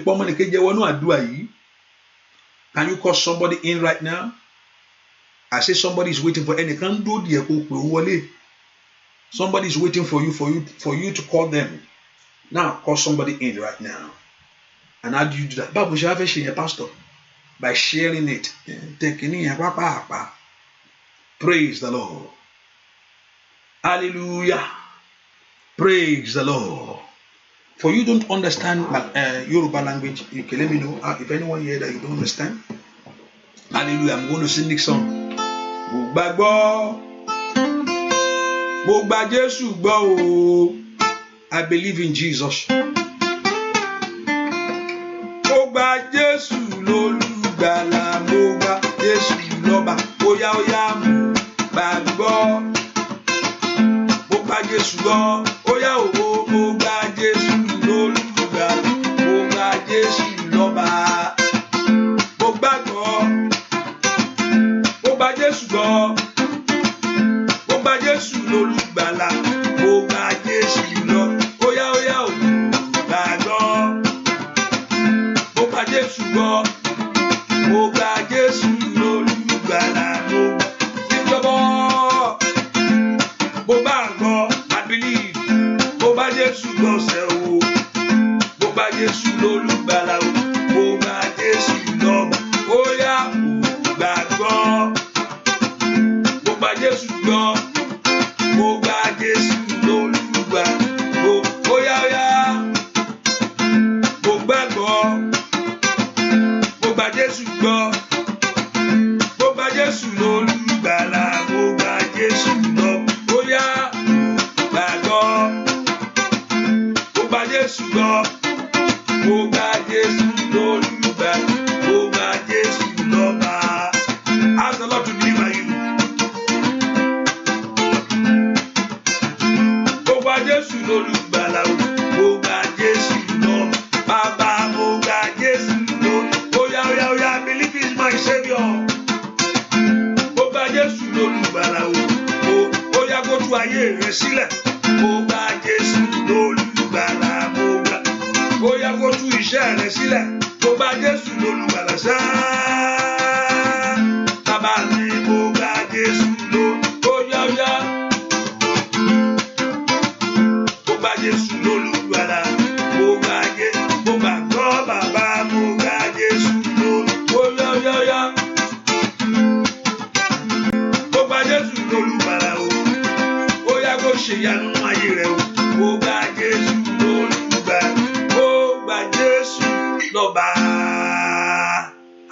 [SPEAKER 1] you call somebody in right now? I say somebody is waiting for any. Somebody is waiting for you to call them. Now call somebody in right now. And how do you do that? Bible shall have a pastor by sharing it. Praise the Lord. Hallelujah. Praise the Lord. For you don't understand Yoruba language, you can let me know if anyone here that you don't understand. Hallelujah. I'm going to sing this song. I believe in Jesus.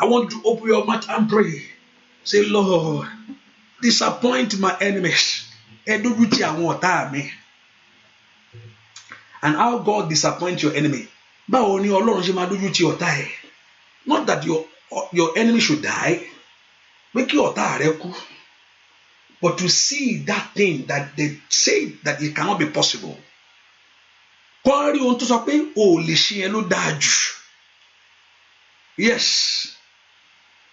[SPEAKER 1] I want to open your mouth and pray. Say, Lord, disappoint my enemies. And how God disappoint your enemy? Not that your enemy should die, Make your ọ̀tá but to see that thing that they say that it cannot be possible. Kọ́ rí ohun tó sọ pé ò lè ṣe yẹn ló dáa jù. Yes,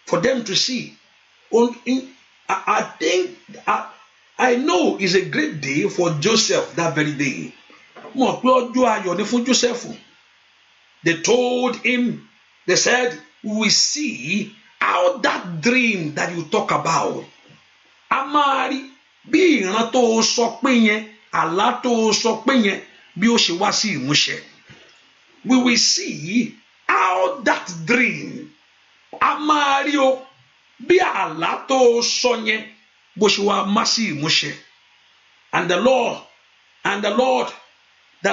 [SPEAKER 1] for them to see. I think I know it's a great day for Joseph that very day. Mo pé ọjọ́ ayọ̀ ni fún Joseph. They told him, they said, we see how that dream that you talk about. Amari bí ìran tó sọ pé yẹn, àlá tó sọ pé yẹn bí ó ṣe wá sí ìmúṣẹ. We will see how that dream, amari o bí àlá tó sọ yẹn bó ṣe wá má sí ìmúṣẹ. And the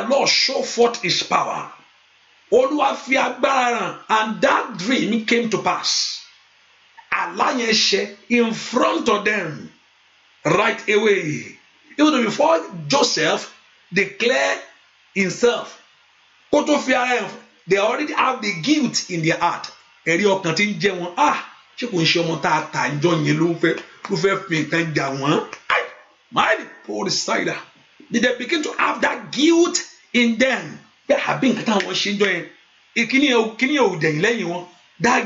[SPEAKER 1] Lord show forth his power. Olúwa fi agbára hàn, and that dream came to pass. Àlá yẹn ṣẹ in front of them right away. Even before Joseph declared himself, they already have the guilt in their heart. Ẹ̀rí ọkàn tí ń jẹ wọn, ṣé kò ń ṣe ọmọ tá a tà ń jọ yẹn ló fẹ́ fi nǹkan jà wọ́n. My poor cider. Did they begin to have that guilt in them? That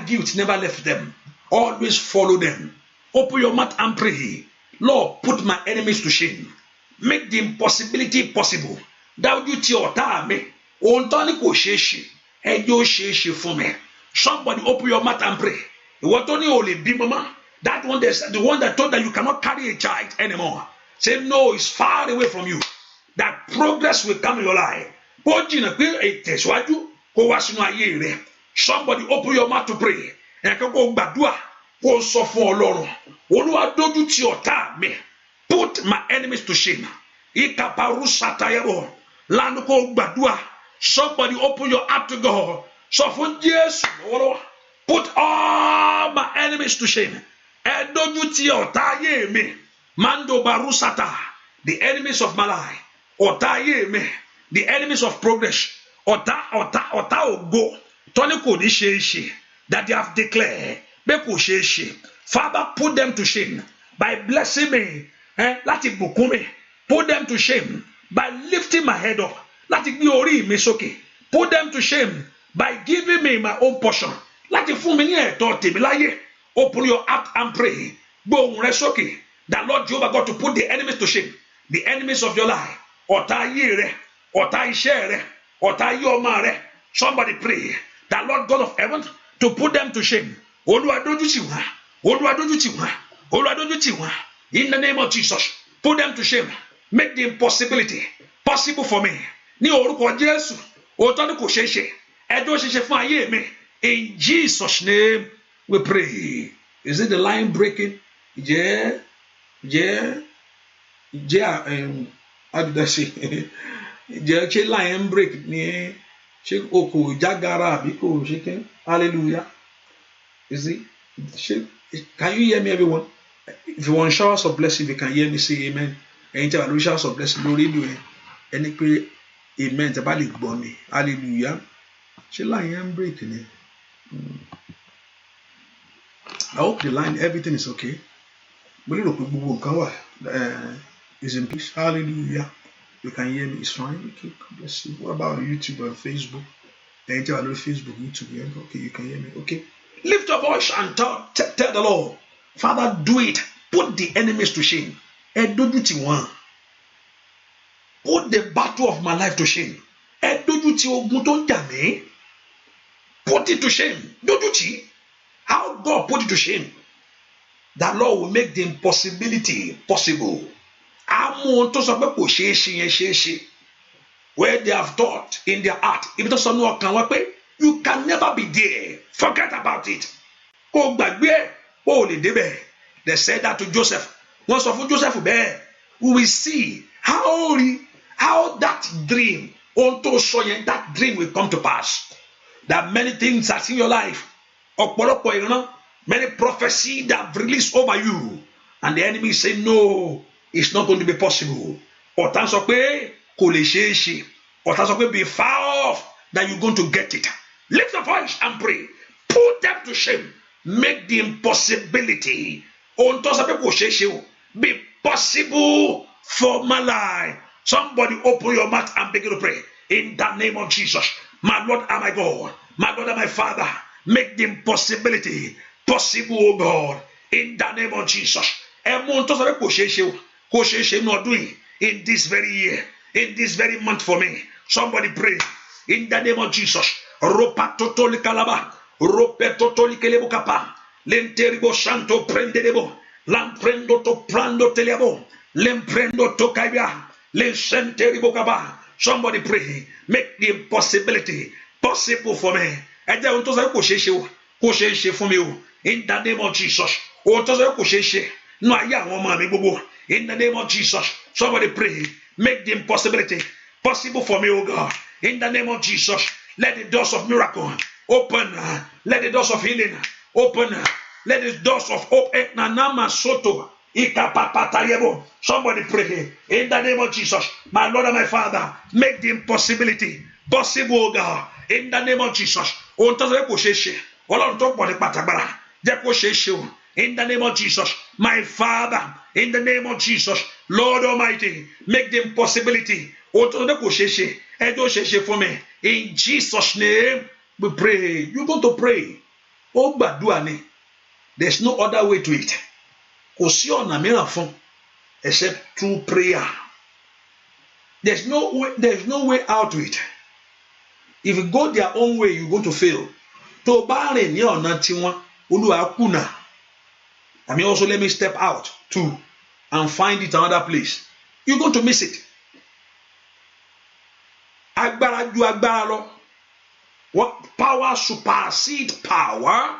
[SPEAKER 1] guilt never left them. Always follow them. Open your mouth and pray. Lord, put my enemies to shame. Make the impossibility possible. That you tell me. For me. Somebody open your mouth and pray. What only only be mama? That one, the one that told that you cannot carry a child anymore. Say no, it's far away from you. That progress will come in your life. Somebody open your mouth to pray. And can go badua. Go so for Lord. Put my enemies to shame. Somebody open your heart to God. So for Jesus, put all my enemies to shame. And don't you tear me. Mando barusata. The enemies of my life. Otaye me. The enemies of progress. Ota ogo. Toniko di she that they have declared. Beko she. Father, put them to shame by blessing me. Lati bukume. Put them to shame by lifting my head up. Lati biori mesoke. Put them to shame by giving me my own portion. Lati fumini eto temilaye. Open your heart and pray. Bo resoke. The Lord Jehovah God to put the enemies to shame. The enemies of your life. Ota yere. Ota ishere. Ota yomare. Somebody pray. The Lord God of heaven to put them to shame. In the name of Jesus. Put them to shame. Make the impossibility possible for me. In Jesus' name we pray. Is it the line breaking? Yeah. How did I say? Yeah, line break. Hallelujah. Is it? Can you hear me, everyone? If you want showers of blessing, if you can hear me, say amen. Anytime I showers of blessing, no radio. Any pray, amen. Hallelujah. Line breaking. I hope the line, everything is okay. Is in peace. Hallelujah. You can hear me, it's fine. Okay, God bless you. What about YouTube and Facebook? Anytime I do Facebook, YouTube, okay, you can hear me. Okay. Lift your voice and tell the Lord, Father, do it. Put the enemies to shame. Put the battle of my life to shame. Put it to shame. How God put it to shame? That Lord will make the impossibility possible. Where they have thought in their heart, you can never be there. Forget about it. They said that to Joseph. Once of Joseph, we will see how that dream, that dream will come to pass. That many things are in your life. Many prophecies that have released over you. And the enemy say, no, it's not going to be possible. Or be far off that you're going to get it. Lift your voice and pray. Put them to shame. make the impossibility be possible for my life. Somebody open your mouth and begin to pray. In the name of Jesus, my Lord and my God, my Lord and my Father, make the impossibility possible, oh God. In the name of Jesus. In this very year, in this very month for me. Somebody pray. In the name of Jesus. Ropa totoli kalaba. Rope totoli kelebo kapa. Lenteribo shanto prendebo. Lamprendo to prando telebo. Lemprendo to kaibia. Lensenteribo kaba. Somebody pray. Make the impossibility possible for me. In the name of Jesus. In the name of Jesus. Somebody pray. Make the impossibility possible for me, oh God. In the name of Jesus. Let the doors of miracle open. Let the doors of healing open. Let the doors of hope. Somebody pray. In the name of Jesus. My Lord and my Father. Make the impossibility possible, oh God. In the name of Jesus. In the name of Jesus, my Father, in the name of Jesus, Lord Almighty, make the impossibility for me. In Jesus' name, we pray. You're going to pray. There's no other way to it. Except through prayer. There's no way out to it. If you go their own way, you're going to fail. I mean, also let me step out too and find it another place. You're going to miss it. Agbára ju agbára lọ. What power supersedes power?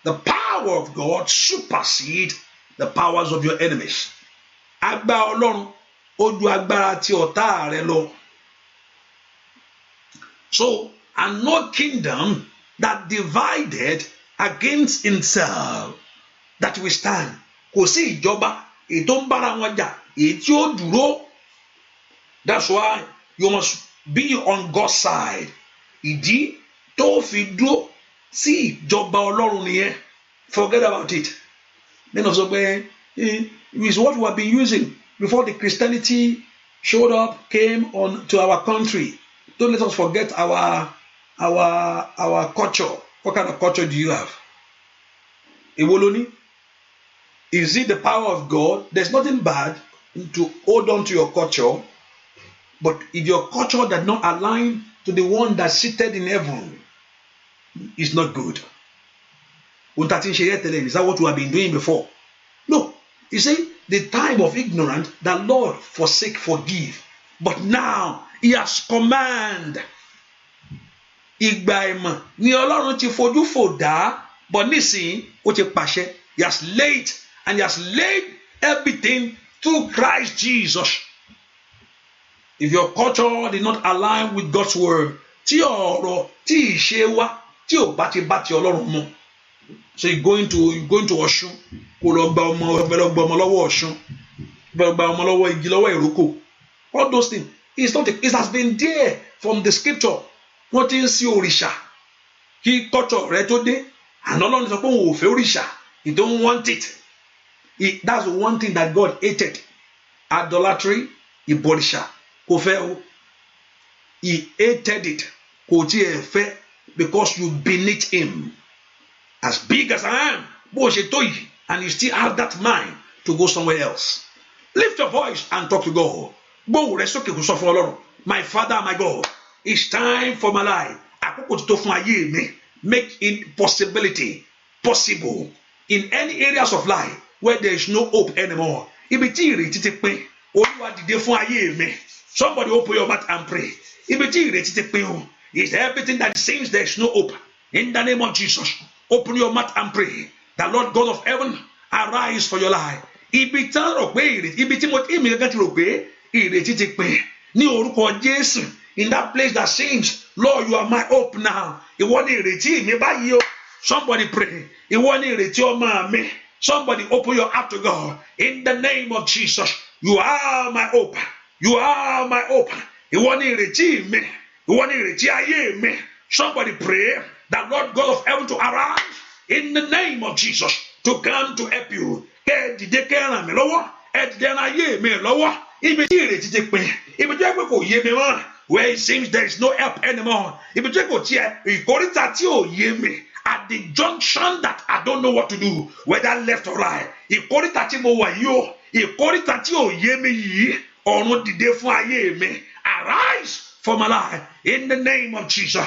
[SPEAKER 1] The power of God supersedes the powers of your enemies. Agbára Ọlọ́run ó ju agbára ti ọ̀tá rẹ lọ. So, and no kingdom that divided against himself that we stand. Kò sí ìjọba ètò ń bára wọn jà èyí tí ó dúró. That's why you must be on God's side. Ìdí tó fi dúró sí ìjọba Ọlọ́run nìyẹn. Forget about it. Then also is what we have been using before the Christianity showed up, came on to our country. Don't let us forget our culture. What kind of culture do you have? Ewoloni? Is it the power of God? There's nothing bad to hold on to your culture, but if your culture does not align to the one that's seated in heaven, it's not good. Is that what we have been doing before? No. You see, the time of ignorance, the Lord forsake, forgive. But now, He has command. Ìgbà ìmọ̀ ni Ọlọ́run ti fojú fò dá, but nísìnyí ó ti pàṣẹ. He has laid and He has laid everything through Christ Jesus. If your culture did not align with God's word, tí ọ̀rọ̀ tí ìṣe wa tí ò bá ti Ọlọ́run mu. So you're going to Ọ̀ṣun, kó lọ gba ọmọ lọ́wọ́ Ọ̀ṣun, gba ọmọ lọ́wọ́ igi lọ́wọ́ ìrókò. All those things, it has been there from the scripture. Wọ́n ti ń sin òrìṣà kí culture rẹ tó dé. And Ọlọ́run sọ pé òun ò fẹ́ òrìṣà. He don't want it. That's the one thing that God hated. Idolatry, ìbọ̀rìṣà, kò fẹ́ o. He hated it. Kò tiẹ̀ fẹ́, because you beneath Him. As big as I am, bó ṣe tó yìí, and you still have that mind to go somewhere else. Lift your voice and talk to God. Gbóhùn rẹ sókè kó sọ fún Ọlọ́run. My Father, my God, it's time for my life. Àkókò tó fún ayé mi. Make impossibility possible in any areas of life where there is no hope anymore. Ibi tí ìrètí ti pín, Olúwa dìde fún ayé mi. Somebody open your mouth and pray. Ibi tí ìrètí ti pín o, is everything that seems there is no hope. In the name of Jesus, open your mouth and pray. The Lord God of heaven, arise for your life. Ibi tí rò pé ìrètí, ibi tí mo ti gẹ́gẹ́ ti rò pé ìrètí ti pín, ní orúkọ Jésù. In that place that seems, Lord, you are my hope now. Ìwọ ni ìrètí mi báyìí o. Somebody pray. Ìwọ ni ìrètí ọmọ mi. Somebody open your heart to God. In the name of Jesus, you are my hope. You are my hope. Ìwọ ni ìrètí mi. Ìwọ ni ìrètí ayé mi. Somebody pray that Lord God of heaven to arise in the name of Jesus to come to help you. Kẹ́ẹ̀dìdé kẹ́ràn mi lọ́wọ́, ẹ̀dìdé ẹran ayé mi lọ́wọ́. Ibi tí ìrètí ti pin, ibi tí ẹgbẹ́ kò yé mi mọ́, where it seems there is no help anymore. Ibi tí kò tiẹ̀ ìkórìtà tí ò yé mi, at the junction that I don't know what to do, whether left or right. Ìkórìtà tí mo wà yìí o, ìkórìtà tí ò yé mi yìí, ọ̀run dìde fún ayé mi. Arise for my life in the name of Jesus.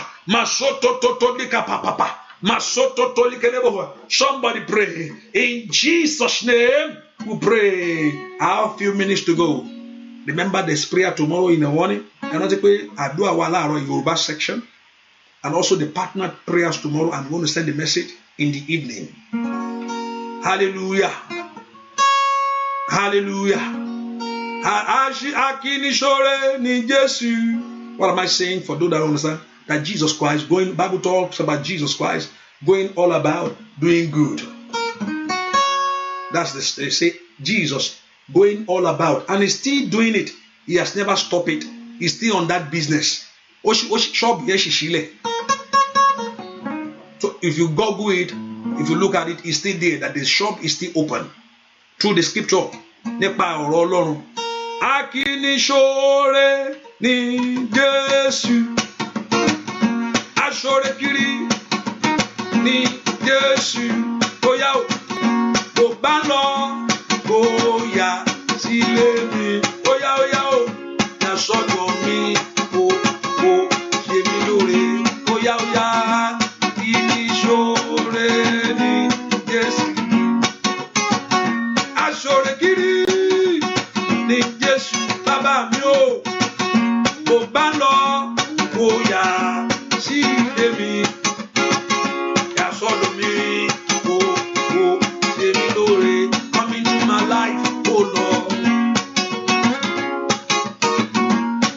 [SPEAKER 1] Somebody pray in Jesus' name. We pray. I have a few minutes to go. Remember there's prayer tomorrow in the morning. And I do our Yoruba section. And also the partner prayers tomorrow. I'm going to send the message in the evening. Hallelujah. Hallelujah. What am I saying for those that don't understand? That Jesus Christ going, Bible talks about Jesus Christ going all about doing good. That's the, they say Jesus going all about, and he's still doing it. He has never stopped it. He's still on that business. So if you Google it, if you look at it, it's still there, that the shop is still open through the scripture. Akinishore ni Jesu, Ashore kiri ni Jesu. Oya o, tó bá lọ, oya sílé mi. Oya oya o, na sọ́dọ̀ mi, o ṣe mí lóore. Oya oya, Akinishore ni Jesu, Ashore kiri ni Jesu. Bàbá mi o, tó bá lọ, oya sílé mi. Ya sọ́dọ̀ mi, o ṣe mí lóore. Come into my life, oh Lord.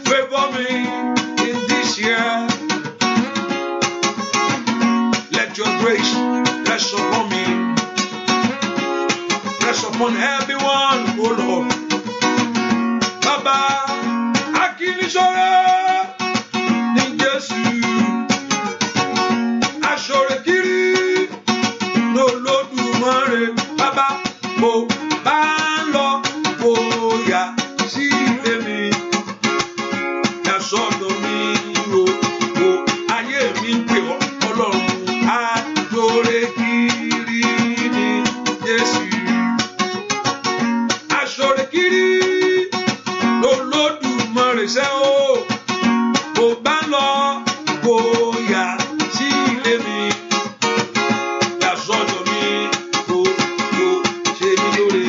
[SPEAKER 1] Favor me in this year. Let your grace rest upon me. Rest upon everyone, oh Lord. Baba, Akinishore ni Jesu, Ashore kiri no Olódùmarè. Baba, mo bá lọ, bóyá sílé mi. Ya sọ́dọ̀ mi, o ayé mi ń pè ọ́, Ọlọ́run. Ashore kiri ni Jesu, Ashore kiri Olódùmarè ṣe o, mo bá lọ, bóyá sílé mi. Ya sọ́dọ̀ mi, o ṣe mí lóore.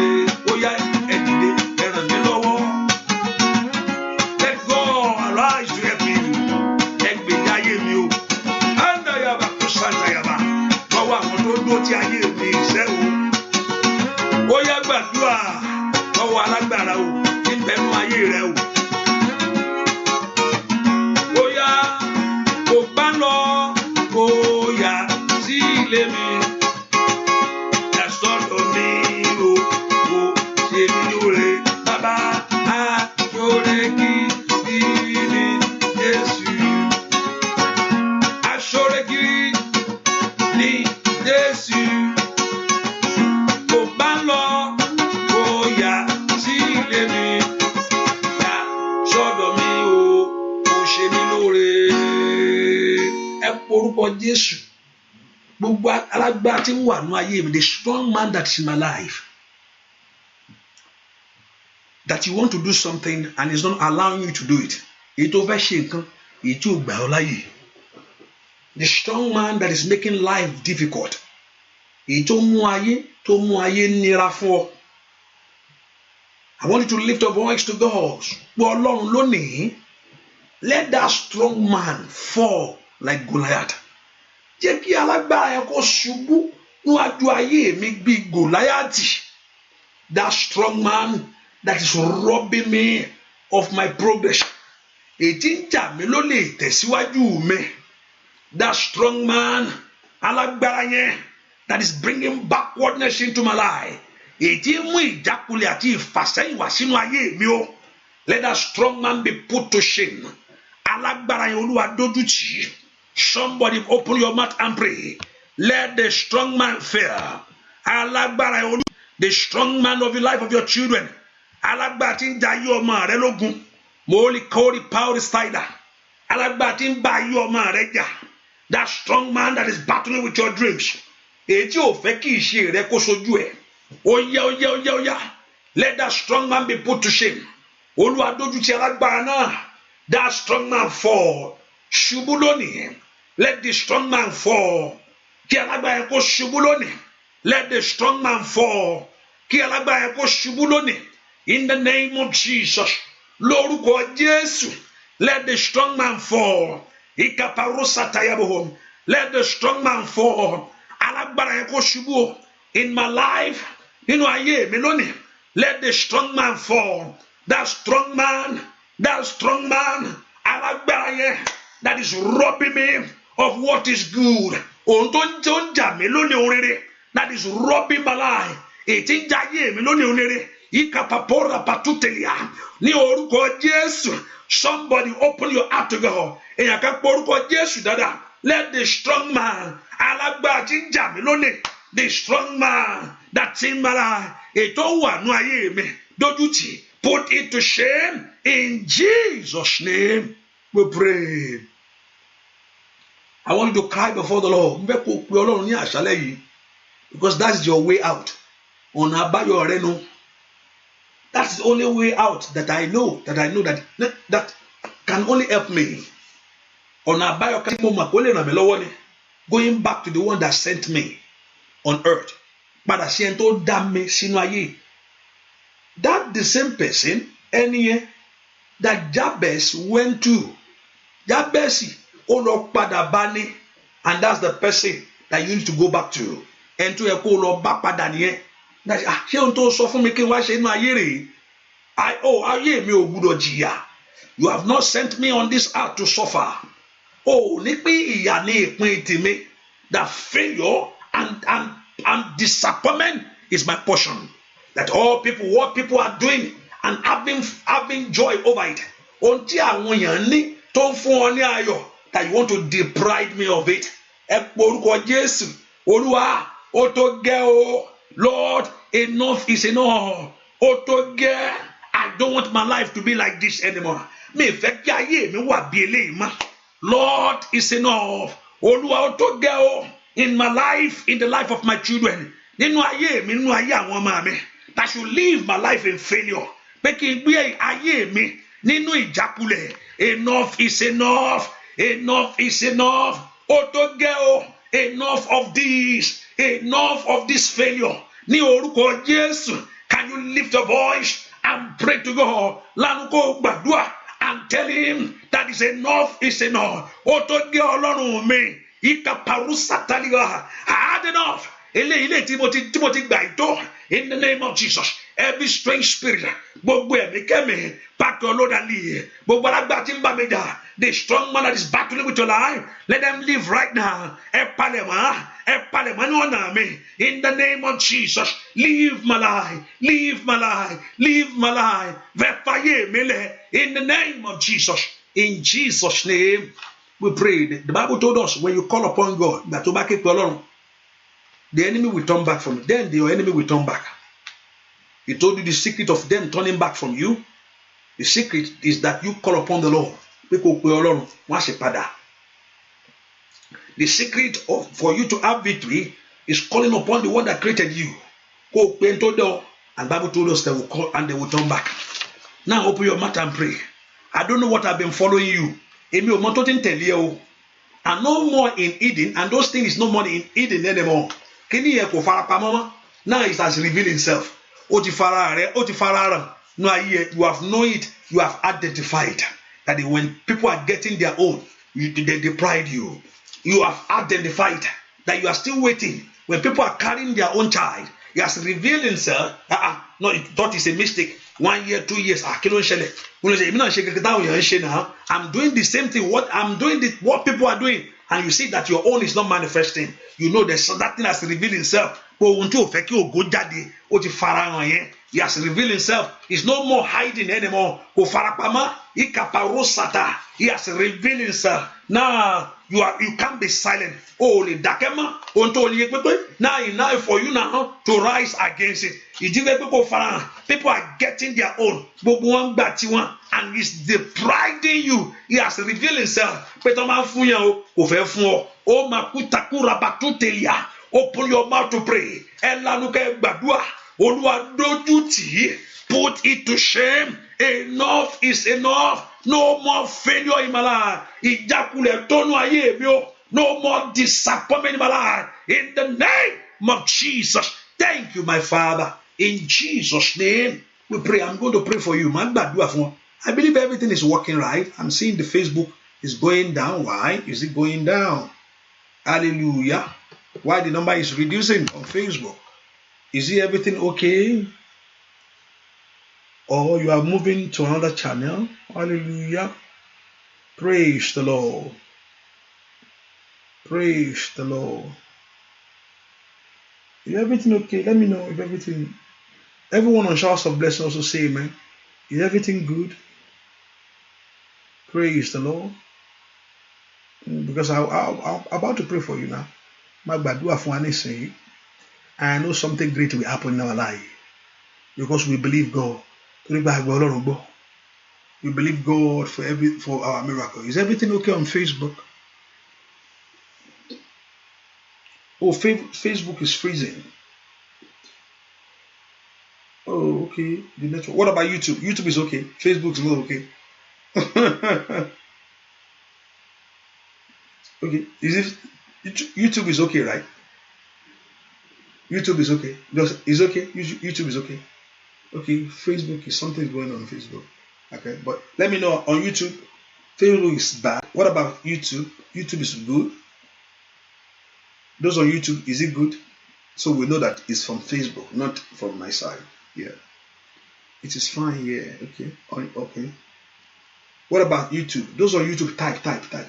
[SPEAKER 1] Bóyá ẹ dìde, ẹ ràn mí lọ́wọ́. Let God arise to help me. Ẹ gbèjà ayé mi o. Andayaba kò sàǹtàyàbá. Lọ́wọ́ àwọn tó dúró tí ayé mi ṣẹ́ o. Bóyá gbàdúrà lọ́wọ́ alágbára o, nígbẹ̀nu ayé rẹ o. Bóyá kò bá lọ, bóyá sílé mi. Ya sọ́dọ̀ mi, o ṣe mí lóore. Bàbá, Ashore kiri ni Jésù, Ashore kiri ni Jésù. Kò bá lọ, bóyá sílé mi. Ya sọ́dọ̀ mi, o ṣe mí lóore. Ẹ porúkọ Jésù. Gbogbo alágbára tí ń wà ní ayé mi, the strong man that is in my life, that you want to do something and is not allowing you to do it. Èyí tó fẹ́ ṣe nǹkan, èyí tí ò gbà ọ́ láyè. The strong man that is making life difficult. Èyí tó mú ayé nira fún ọ. I want you to lift your voice to God. Pọ̀ Ọlọ́run lónìí. Let that strong man fall like Goliath. Jẹ́ kí alágbára yẹn kó ṣubú níwájú ayé mi bí Gòláyátì. That strong man that is robbing me of my progress. Èyí tí ń jà mí lólè tẹ̀síwájú mi. That strong man, alágbára yẹn, that is bringing backwardness into my life. Èyí tí ń mú ìjákulẹ̀ àti ìfàsẹ́yìn wá sínú ayé mi o. Let that strong man be put to shame. Alágbára yẹn Olúwa dójú tì í. Somebody open your mouth and pray. Let the strong man fail. Alágbára the strong man of the life of your children. Alágbára tí ń ja ayé ọmọ rẹ lógun. Mo only call the power spider. Alágbára tí ń bá ayé ọmọ rẹ jà. That strong man that is battling with your dreams. Èyí tí ò fẹ́ kí ìṣe rẹ kó sojú ẹ̀. Ó yá. Let that strong man be put to shame. Olúwa dójú tì alágbára náà. That strong man fall. Ṣubú lónìí. Let the strong man fall. Kí alágbára yẹn kó ṣubú lónìí. Let the strong man fall. Kí alágbára yẹn kó ṣubú lónìí. In the name of Jesus. Lórúkọ Jésù. Let the strong man fall. Ikaparusa tayabohom. Let the strong man fall. Alágbára yẹn kó ṣubú. In my life. Nínú ayé mi lónìí. Let the strong man fall. That strong man. Alágbára yẹn. That is robbing me of what is good. Ohun tó ń jà mí lónìí ohun rere. That is robbing my life. Ètí ń jà ayé mi lónìí ohun rere. Ikapapora patutelia. Ní orúkọ Jésù. Somebody open your heart to God. Èyàn kan pé orúkọ Jésù dáadáa. Let the strong man. Alágbára tí ń jà mí lónìí. The strong man. That's in my life. Ètò wà nú ayé mi. Dójútì. Put it to shame. In Jesus' name we pray. I want you to cry before the Lord. Because that's your way out. That's the only way out that I know that can only help me. Going back to the one that sent me on earth. That the same person, that Jabez went to. Jabez. And that's the person that you need to go back to. And to a call back padà you have not sent me on this earth to suffer. That failure and disappointment is my portion. That all people, what people are doing and having joy over it. That you want to deprive me of it. Lord, enough is enough. I don't want my life to be like this anymore. Lord, it's enough. In my life, in the life of my children. That should live my life in failure. Enough is enough. Enough is enough. Enough of this. Enough of this failure. Can you lift a voice and pray to God? And tell him that is enough is enough. I had enough. In the name of Jesus, every strange spirit, back to Lord and leave. The strong man that is battling with your life, let them live right now. In the name of Jesus, leave my life, leave my life, leave my life. In the name of Jesus, in Jesus' name, we pray. The Bible told us when you call upon God, that the enemy will turn back from you. Then your enemy will turn back. He told you the secret of them turning back from you. The secret is that you call upon the Lord. The secret for you to have victory is calling upon the one that created you. And the Bible told us they will call and they will turn back. Now open your mouth and pray. I don't know what I've been following you. And no more in Eden, and those things is no more in Eden anymore. Now it has revealed itself. No, you have known it, you have identified that when people are getting their own, they deprive you. You have identified that you are still waiting. When people are carrying their own child, he has revealed himself. No, it thought it's a mistake. 1 year, 2 years. I'm doing the same thing. What people are doing. And you see that your own is not manifesting. You know that thing has revealed itself. He has revealed himself. He's no more hiding anymore. He has revealed himself. Now, you can't be silent. Holy dakema unto now for you now to rise against it. People are getting their own, and he's depriving you. He has revealed himself. Open your mouth to pray. Put it to shame. Enough is enough. No more failure in my life. No more disappointment in my life. In the name of Jesus. Thank you, my Father. In Jesus' name, we pray. I'm going to pray for you. I believe everything is working right. I'm seeing the Facebook is going down. Why is it going down? Hallelujah. Why the number is reducing on Facebook? Is it everything okay? Or you are moving to another channel? Hallelujah. Praise the Lord. Praise the Lord. Is everything okay? Let me know if everything. Everyone on Showers of Blessing also say amen. Is everything good? Praise the Lord. Because I'm about to pray for you now. My badua for anything. I know something great will happen in our life. Because we believe God. We believe God for our miracle. Is everything okay on Facebook? Oh, Facebook is freezing. Oh, okay. The network. What about YouTube? YouTube is okay. Facebook is not okay. Okay. YouTube is okay, right? YouTube is okay. Is okay. YouTube is okay. Okay. Facebook is something going on Facebook. Okay, but let me know on YouTube. Facebook is bad. What about YouTube? YouTube is good. Those on YouTube, is it good? So we know that it's from Facebook, not from my side. Yeah, it is fine. Yeah, okay, okay. What about YouTube? Those on YouTube, type.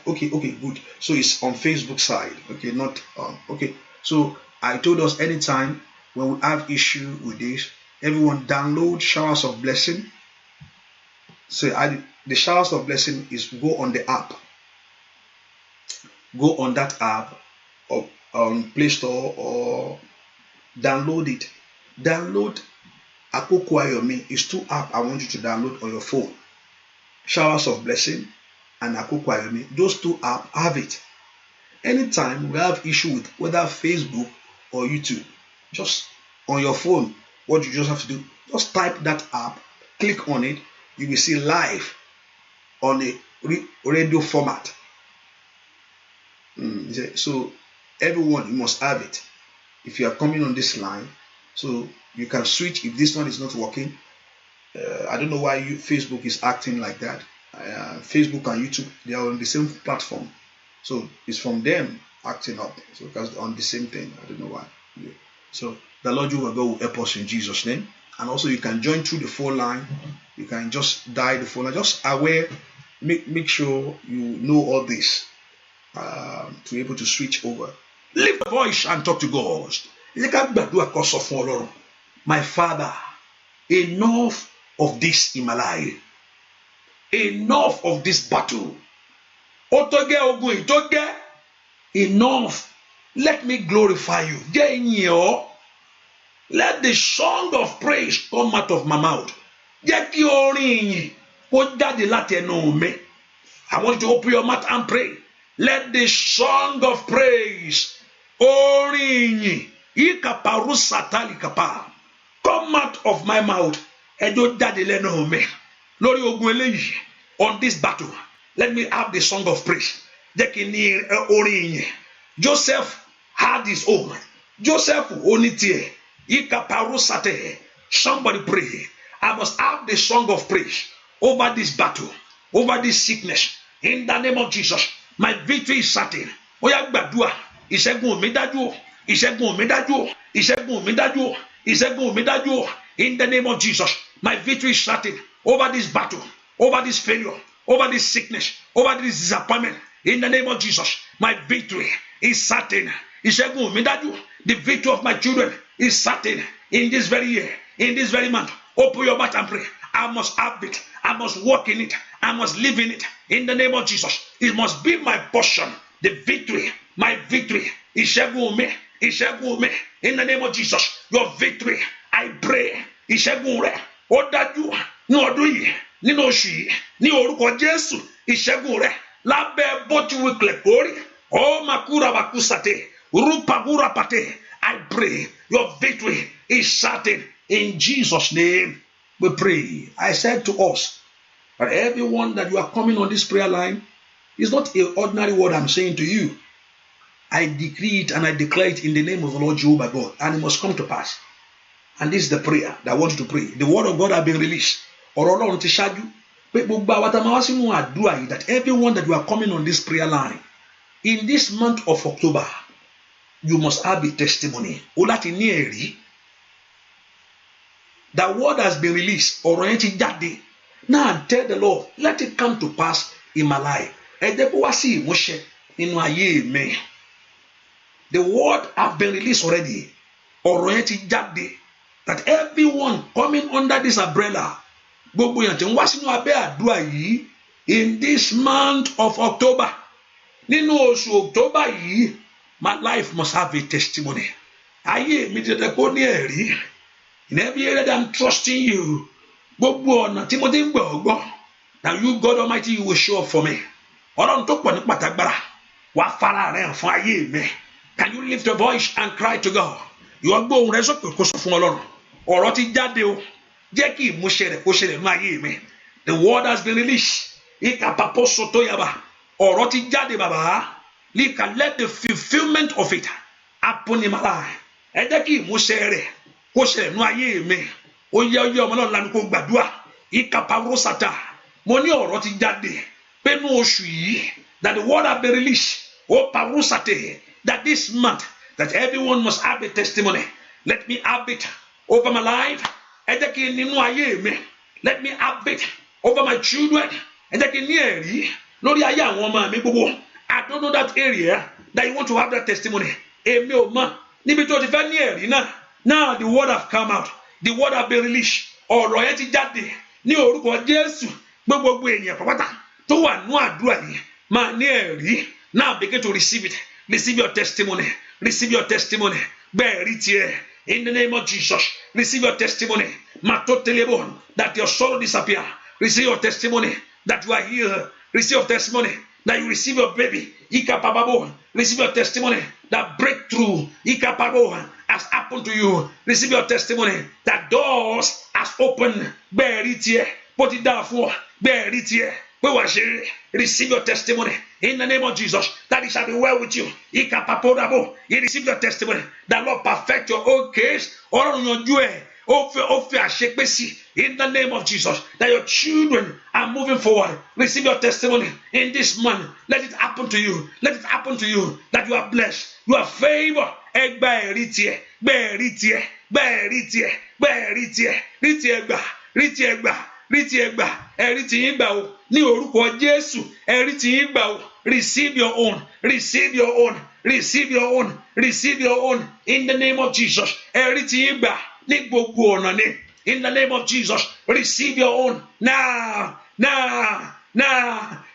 [SPEAKER 1] Okay, good. So it's on Facebook side. Okay, not okay. So I told us anytime when we have issue with this, everyone download Showers of Blessing. So the Showers of Blessing is go on the app. Go on that app or on Play Store or download it. Download Akoko Ayomi. It's 2 apps I want you to download on your phone. Showers of Blessing and Akoko Ayomi. Those 2 apps have it. Anytime we have issue with whether Facebook or YouTube, just on your phone, what you just have to do, just type that app, click on it. You will see live on a radio format. So everyone, you must have it. If you are coming on this line, so you can switch if this one is not working. I don't know why Facebook is acting like that. Facebook and YouTube, they are on the same platform. So it's from them acting up. So because on the same thing. I don't know why. Yeah. So the Lord Jehovah God will help us in Jesus' name. And also you can join through the phone line. You can just dial the phone line. Just aware, make sure you know all this to be able to switch over. Lift the voice and talk to God. My Father, enough of this in my life. Enough of this battle. Enough. Let me glorify you. Let the song of praise come out of my mouth. I want you to open your mouth and pray. Let the song of praise come out of my mouth. On this battle, let me have the song of praise. Joseph had his own. Joseph only. Somebody pray. I must have the song of praise over this battle, over this sickness. In the name of Jesus, my victory is certain. Oya gbàdúrà, ìṣẹ́gun mi dájú, ìṣẹ́gun mi dájú, ìṣẹ́gun mi dájú, ìṣẹ́gun mi dájú. In the name of Jesus, my victory is certain over this battle, over this failure, over this sickness, over this disappointment. In the name of Jesus, my victory is certain. Ìṣẹ́gun mi dájú. The victory of my children is certain in this very year, in this very month. Open your mouth and pray. I must have it. I must walk in it. I must live in it. In the name of Jesus, it must be my portion. the victory, my victory, ìṣẹ́gun mi, ìṣẹ́gun mi, in the name of Jesus, your victory, I pray, ìṣẹ́gun rẹ, ó dájú ní ọdún yìí, nínú oṣù yìí, ní orúkọ Jésù, ìṣẹ́gun rẹ, lábẹ́ bó ti wí kílẹ̀ kórì, ó makura bakusate, rupagura pate, I pray, your victory is certain, in Jesus' name, we pray. I said to us, that everyone that you are coming on this prayer line, is not an ordinary word I'm saying to you. I decree it and I declare it in the name of the Lord Jehovah God, and it must come to pass. And this is the prayer that I want you to pray. The word of God has been released. That everyone that you are coming on this prayer line, in this month of October, you must have a testimony. The word has been released. Now tell the Lord, let it come to pass in my life. The word has been released already. That everyone coming under this umbrella, in this month of October, my life must have a testimony. In every area that I'm trusting you, now you, God Almighty, you will show up for me. Can you lift your voice and cry to God? You are going to the word has been released. Let the fulfillment of it happen in my life. That the word has been released. That this month, that everyone must have a testimony. Let me have it over my life. Let me have it over my children. I don't know that area that you want to have that testimony. Now the word have come out. The word have been released. Now begin to receive it. Receive your testimony. Receive your testimony. Bear it here. In the name of Jesus. Receive your testimony. That your sorrow disappear. Receive your testimony. That you are here. Receive your testimony. That you receive your baby. Receive your testimony. That breakthrough has happened to you. Receive your testimony. That doors has opened. Bear it here. Put it down for. Bear it here. Receive your testimony in the name of Jesus, that it shall be well with you. You receive your testimony, that Lord perfect your own case, in the name of Jesus, that your children are moving forward. Receive your testimony in this month. Let it happen to you. Let it happen to you, that you are blessed, you are favored. Ní orúkọ Jésù, ẹ̀rí tí yín gbà o. Receive your own, receive your own, receive your own, receive your own. In the name of Jesus, ẹ̀rí tí yín gbà ní gbogbo ọ̀nà ni. In the name of Jesus, receive your own. Now,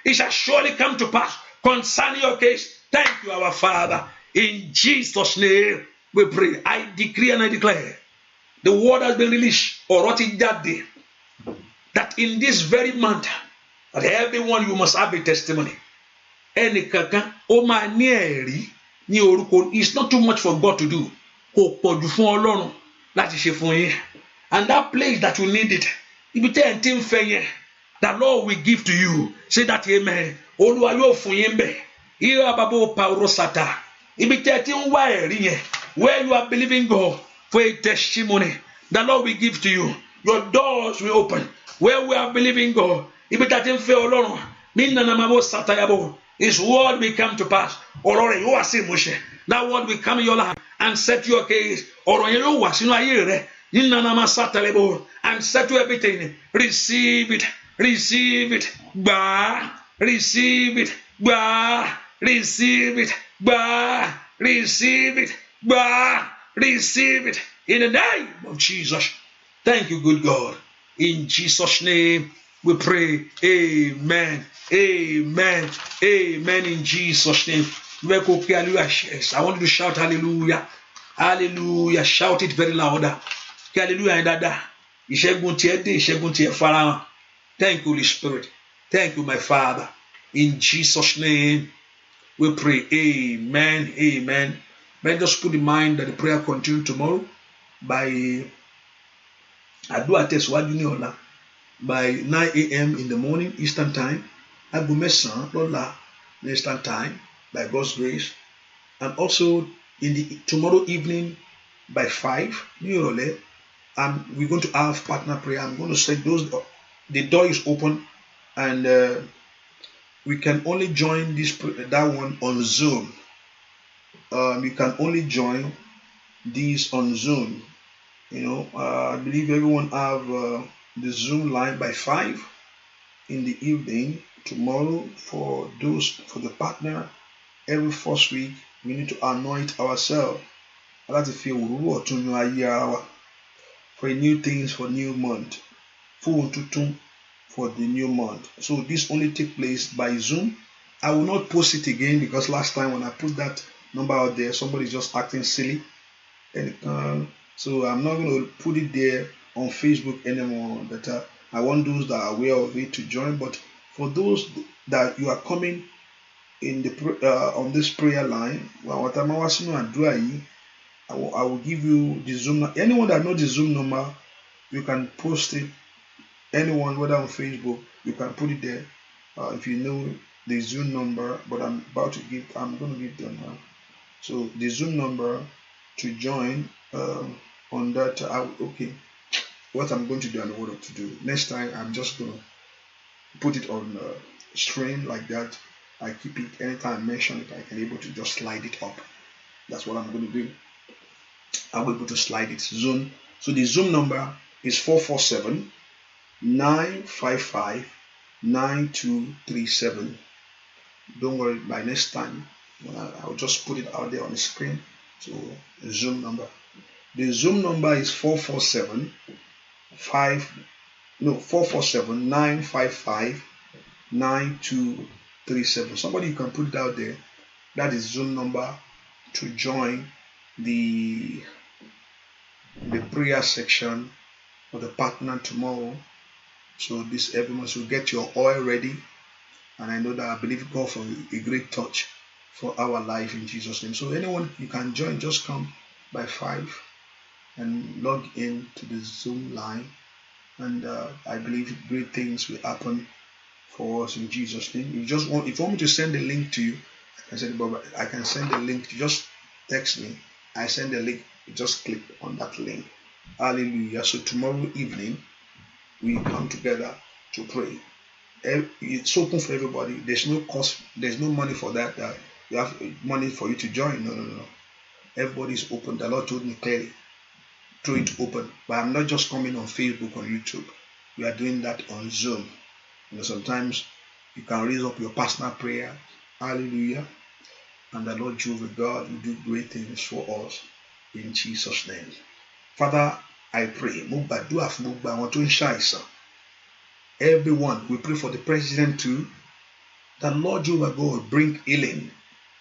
[SPEAKER 1] it shall surely come to pass concerning your case. Thank you, our Father. In Jesus' name, we pray. I decree and I declare, the word has been released, that in this very month, that everyone, you must have a testimony. It's not too much for God to do. And that place that you need it, if you tell him the Lord will give to you. Say that, amen. Where you are believing God for a testimony, the Lord will give to you. Your doors will open. Where we are believing God, His word will come to pass. That word will come in your life and set your case. And set you everything. Receive it. Receive it. Receive it. Receive it. Receive it. Receive it. In the name of Jesus. Thank you, good God. In Jesus' name, We pray. Amen. Amen. Amen in Jesus' name. I want you to shout hallelujah. Hallelujah. Shout it very louder. Hallelujah. Thank you, Holy Spirit. Thank you, my Father. In Jesus' name, we pray. Amen. Amen. Let us put in mind that the prayer continues tomorrow by by 9 a.m. in the morning Eastern Time. Eastern Time by God's grace. And also in the tomorrow evening by 5 we're going to have partner prayer. I'm going to say the door is open, and we can only join that one on Zoom. You can only join these on Zoom. I believe everyone have the Zoom line by 5 in the evening tomorrow. For the partner, every first week we need to anoint ourselves. For new things for new month. For the new month. So this only take place by Zoom. I will not post it again because last time when I put that number out there, somebody's just acting silly. So I'm not going to put it there on Facebook anymore. That I want those that are aware of it to join. But for those that you are coming in the on this prayer line, I will give you the Zoom. Anyone that knows the Zoom number, you can post it. Anyone, whether on Facebook, you can put it there. If you know the Zoom number, but I'm going to give them now. So the Zoom number to join on that. Okay, what I'm going to do and what to do next time. I'm just going to put it on stream like that. I keep it anytime I mention it. I can able to just slide it up. That's what I'm going to do. I'll be able to slide it. Zoom. So the Zoom number is 447-955-9237. Don't worry, by next time I'll just put it out there on the screen. So the Zoom number. The Zoom number is 447-955-9237. Somebody, you can put it out there. That is Zoom number to join the prayer section for the partner tomorrow. So this everyone should get your oil ready. And I know that I believe God for a great touch for our life in Jesus' name. So anyone, you can join, just come by 5 and log in to the Zoom line. And I believe great things will happen for us in Jesus' name. If you want me to send the link to you, I can send the link. You just text me. I send the link. You just click on that link. Hallelujah. So tomorrow evening, we come together to pray. It's open for everybody. There's no cost. There's no money for that. You have money for you to join. No. Everybody's open. The Lord told me clearly, throw it open. But I'm not just coming on Facebook or YouTube. We are doing that on Zoom. Sometimes you can raise up your personal prayer. Hallelujah. And the Lord Jehovah God will do great things for us in Jesus' name. Father, I pray. Everyone, we pray for the president too. That Lord Jehovah God bring healing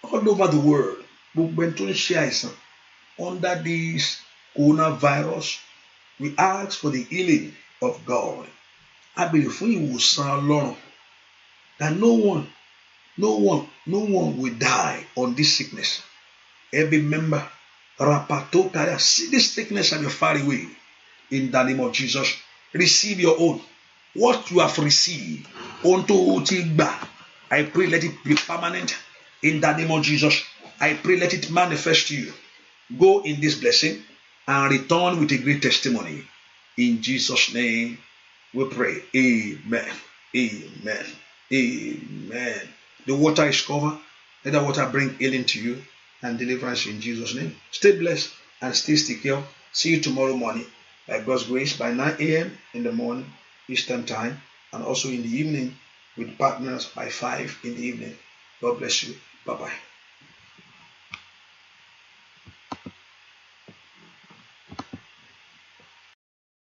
[SPEAKER 1] all over the world. Under this coronavirus, we ask for the healing of God. I believe that no one will die on this sickness. Every member, see this sickness shall be far away. In the name of Jesus, receive your own. What you have received, I pray let it be permanent. In the name of Jesus, I pray let it manifest to you. Go in this blessing and return with a great testimony. In Jesus' name, we pray. Amen. Amen. Amen. The water is covered. Let the water bring healing to you and deliverance in Jesus' name. Stay blessed and stay secure. See you tomorrow morning by God's grace by 9 a.m. in the morning Eastern Time, and also in the evening with partners by 5 in the evening. God bless you. Bye-bye.